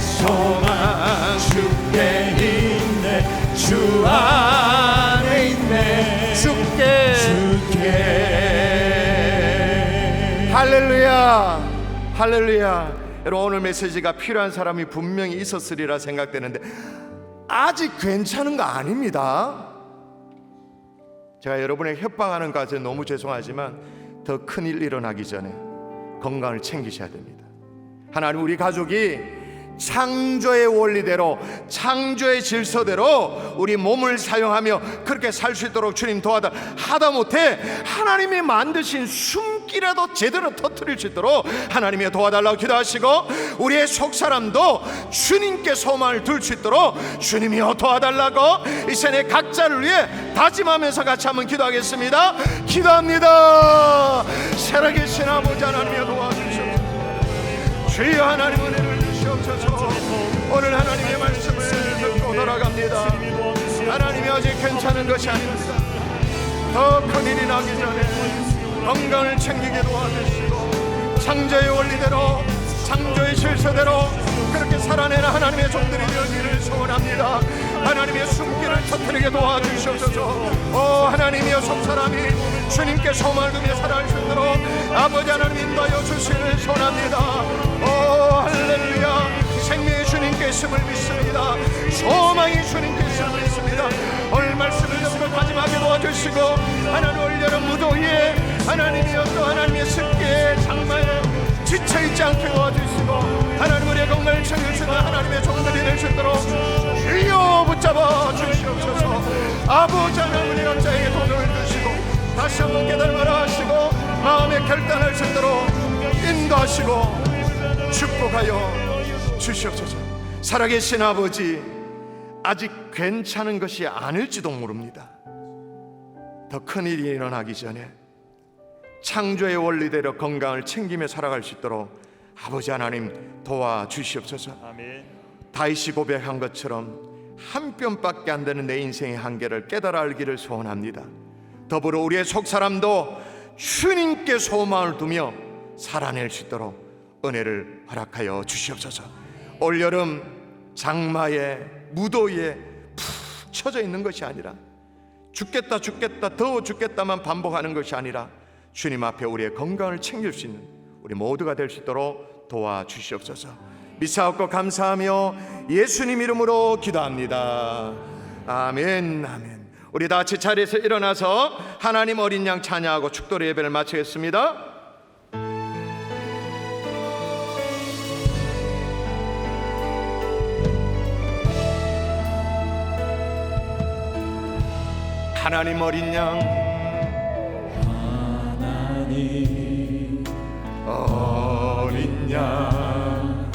소망 주께 있네. 주 안에 있네. 주께. 할렐루야, 할렐루야. 여러분, 오늘 메시지가 필요한 사람이 분명히 있었으리라 생각되는데 아직 괜찮은 거 아닙니다. 제가 여러분에게 협박하는 것은 너무 죄송하지만 더 큰일 일어나기 전에 건강을 챙기셔야 됩니다. 하나님, 우리 가족이 창조의 원리대로, 창조의 질서대로 우리 몸을 사용하며 그렇게 살 수 있도록 주님 도와달라. 하다못해 하나님이 만드신 숨기라도 제대로 터뜨릴 수 있도록 하나님이 도와달라고 기도하시고, 우리의 속사람도 주님께 소망을 둘 수 있도록 주님이여 도와달라고 이 시간에 각자를 위해 다짐하면서 같이 한번 기도하겠습니다. 기도합니다. 살아계신 아버지 하나님이여 도와주시옵소서. 주여 하나님 은혜를 주시옵소서. 오늘 하나님의 말씀을 듣고 돌아갑니다. 하나님이 아직 괜찮은 것이 아닙니다. 더 큰일이 나기 전에 건강을 챙기게 도와주시고, 창조의 원리대로, 창조의 질서대로 그렇게 살아내는 하나님의 종들이 되기를 소원합니다. 하나님의 숨기를 터뜨리게 도와주시옵소서. 하나님이여, 속사람이 주님께 소망을 두며 살아갈 수 있도록 아버지 하나님 인도하여 주시기를 소원합니다. 할렐루야. 생명의 주님께 계심을 믿습니다. 소망이 주님께 있음을 믿습니다. 오늘 말씀을 듣고 다짐하게 도와주시고 하나님 올여름 무더위에 하나님이여 또 하나님의 습기에 장마에 지쳐있지 않게 도와주시고 하나님 우리의 건강을 챙겨주시는 하나님의 종들이 될 수 있도록 주여 붙잡아 주시옵소서. 아버지 하나님 우리 각자에게 돈을 주시고 다시 한번 깨달음하라 하시고 마음에 결단할 수 있도록 인도하시고 축복하여 주시옵소서. 살아계신 아버지, 아직 괜찮은 것이 아닐지도 모릅니다. 더 큰 일이 일어나기 전에 창조의 원리대로 건강을 챙기며 살아갈 수 있도록 아버지 하나님 도와주시옵소서. 아멘. 다윗이 고백한 것처럼 한 뼘밖에 안 되는 내 인생의 한계를 깨달아 알기를 소원합니다. 더불어 우리의 속사람도 주님께 소망을 두며 살아낼 수 있도록 은혜를 허락하여 주시옵소서. 올여름 장마에 무더위에 푹 처져 있는 것이 아니라 죽겠다 더워 죽겠다만 반복하는 것이 아니라 주님 앞에 우리의 건강을 챙길 수 있는 우리 모두가 될 수 있도록 도와주시옵소서. 믿사옵고 감사하며 예수님 이름으로 기도합니다. 아멘. 아멘. 우리 다 같이 자리에서 일어나서 하나님 어린 양 찬양하고 축도의 예배를 마치겠습니다. 하나님 어린 양, 하나님 어린 양,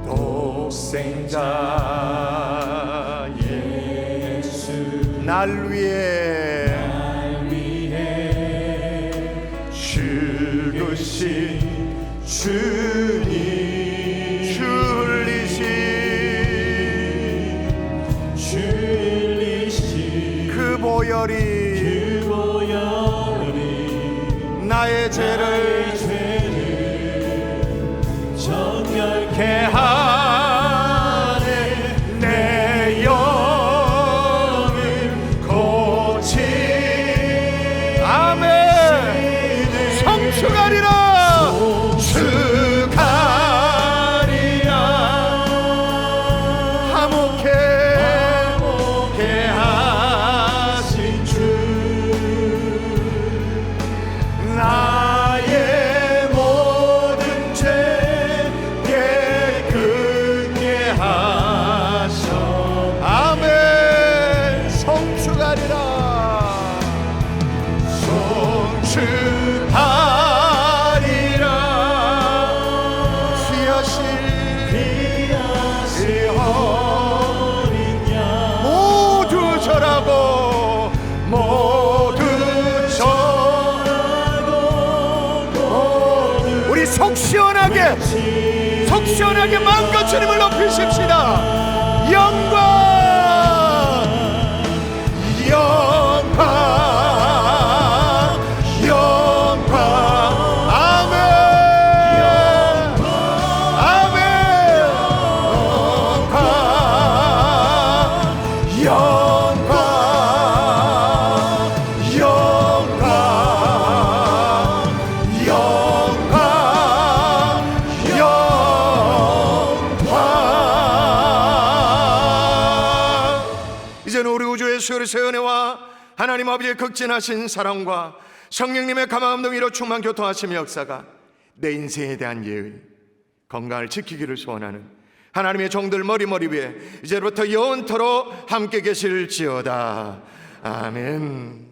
독생자 예수, 날 위해 죽으신 주님, 줄리신 그 보혈이 나의 죄를 정결케 하네. 내 영을 고치 아멘. 성축하리라 축하리라 화목해 하신 주 나의 모든 죄 깨끗게 하셔. 아멘. 성축하리라 성축하리라 귀하신 어린 양 모두 절하고 모두 절하고 우리 속 시원하게 마음껏 주님을 높이십시다. 영광 아멘. 아멘. 이제는 우리 우주의 수요리의 은혜와 하나님 아버지의 극진하신 사랑과 성령님의 감화감동으로 충만 교통하시며 역사가 내 인생에 대한 예의 건강을 지키기를 소원하는 하나님의 종들 머리 위에 이제부터 영원토록 함께 계실지어다. 아멘.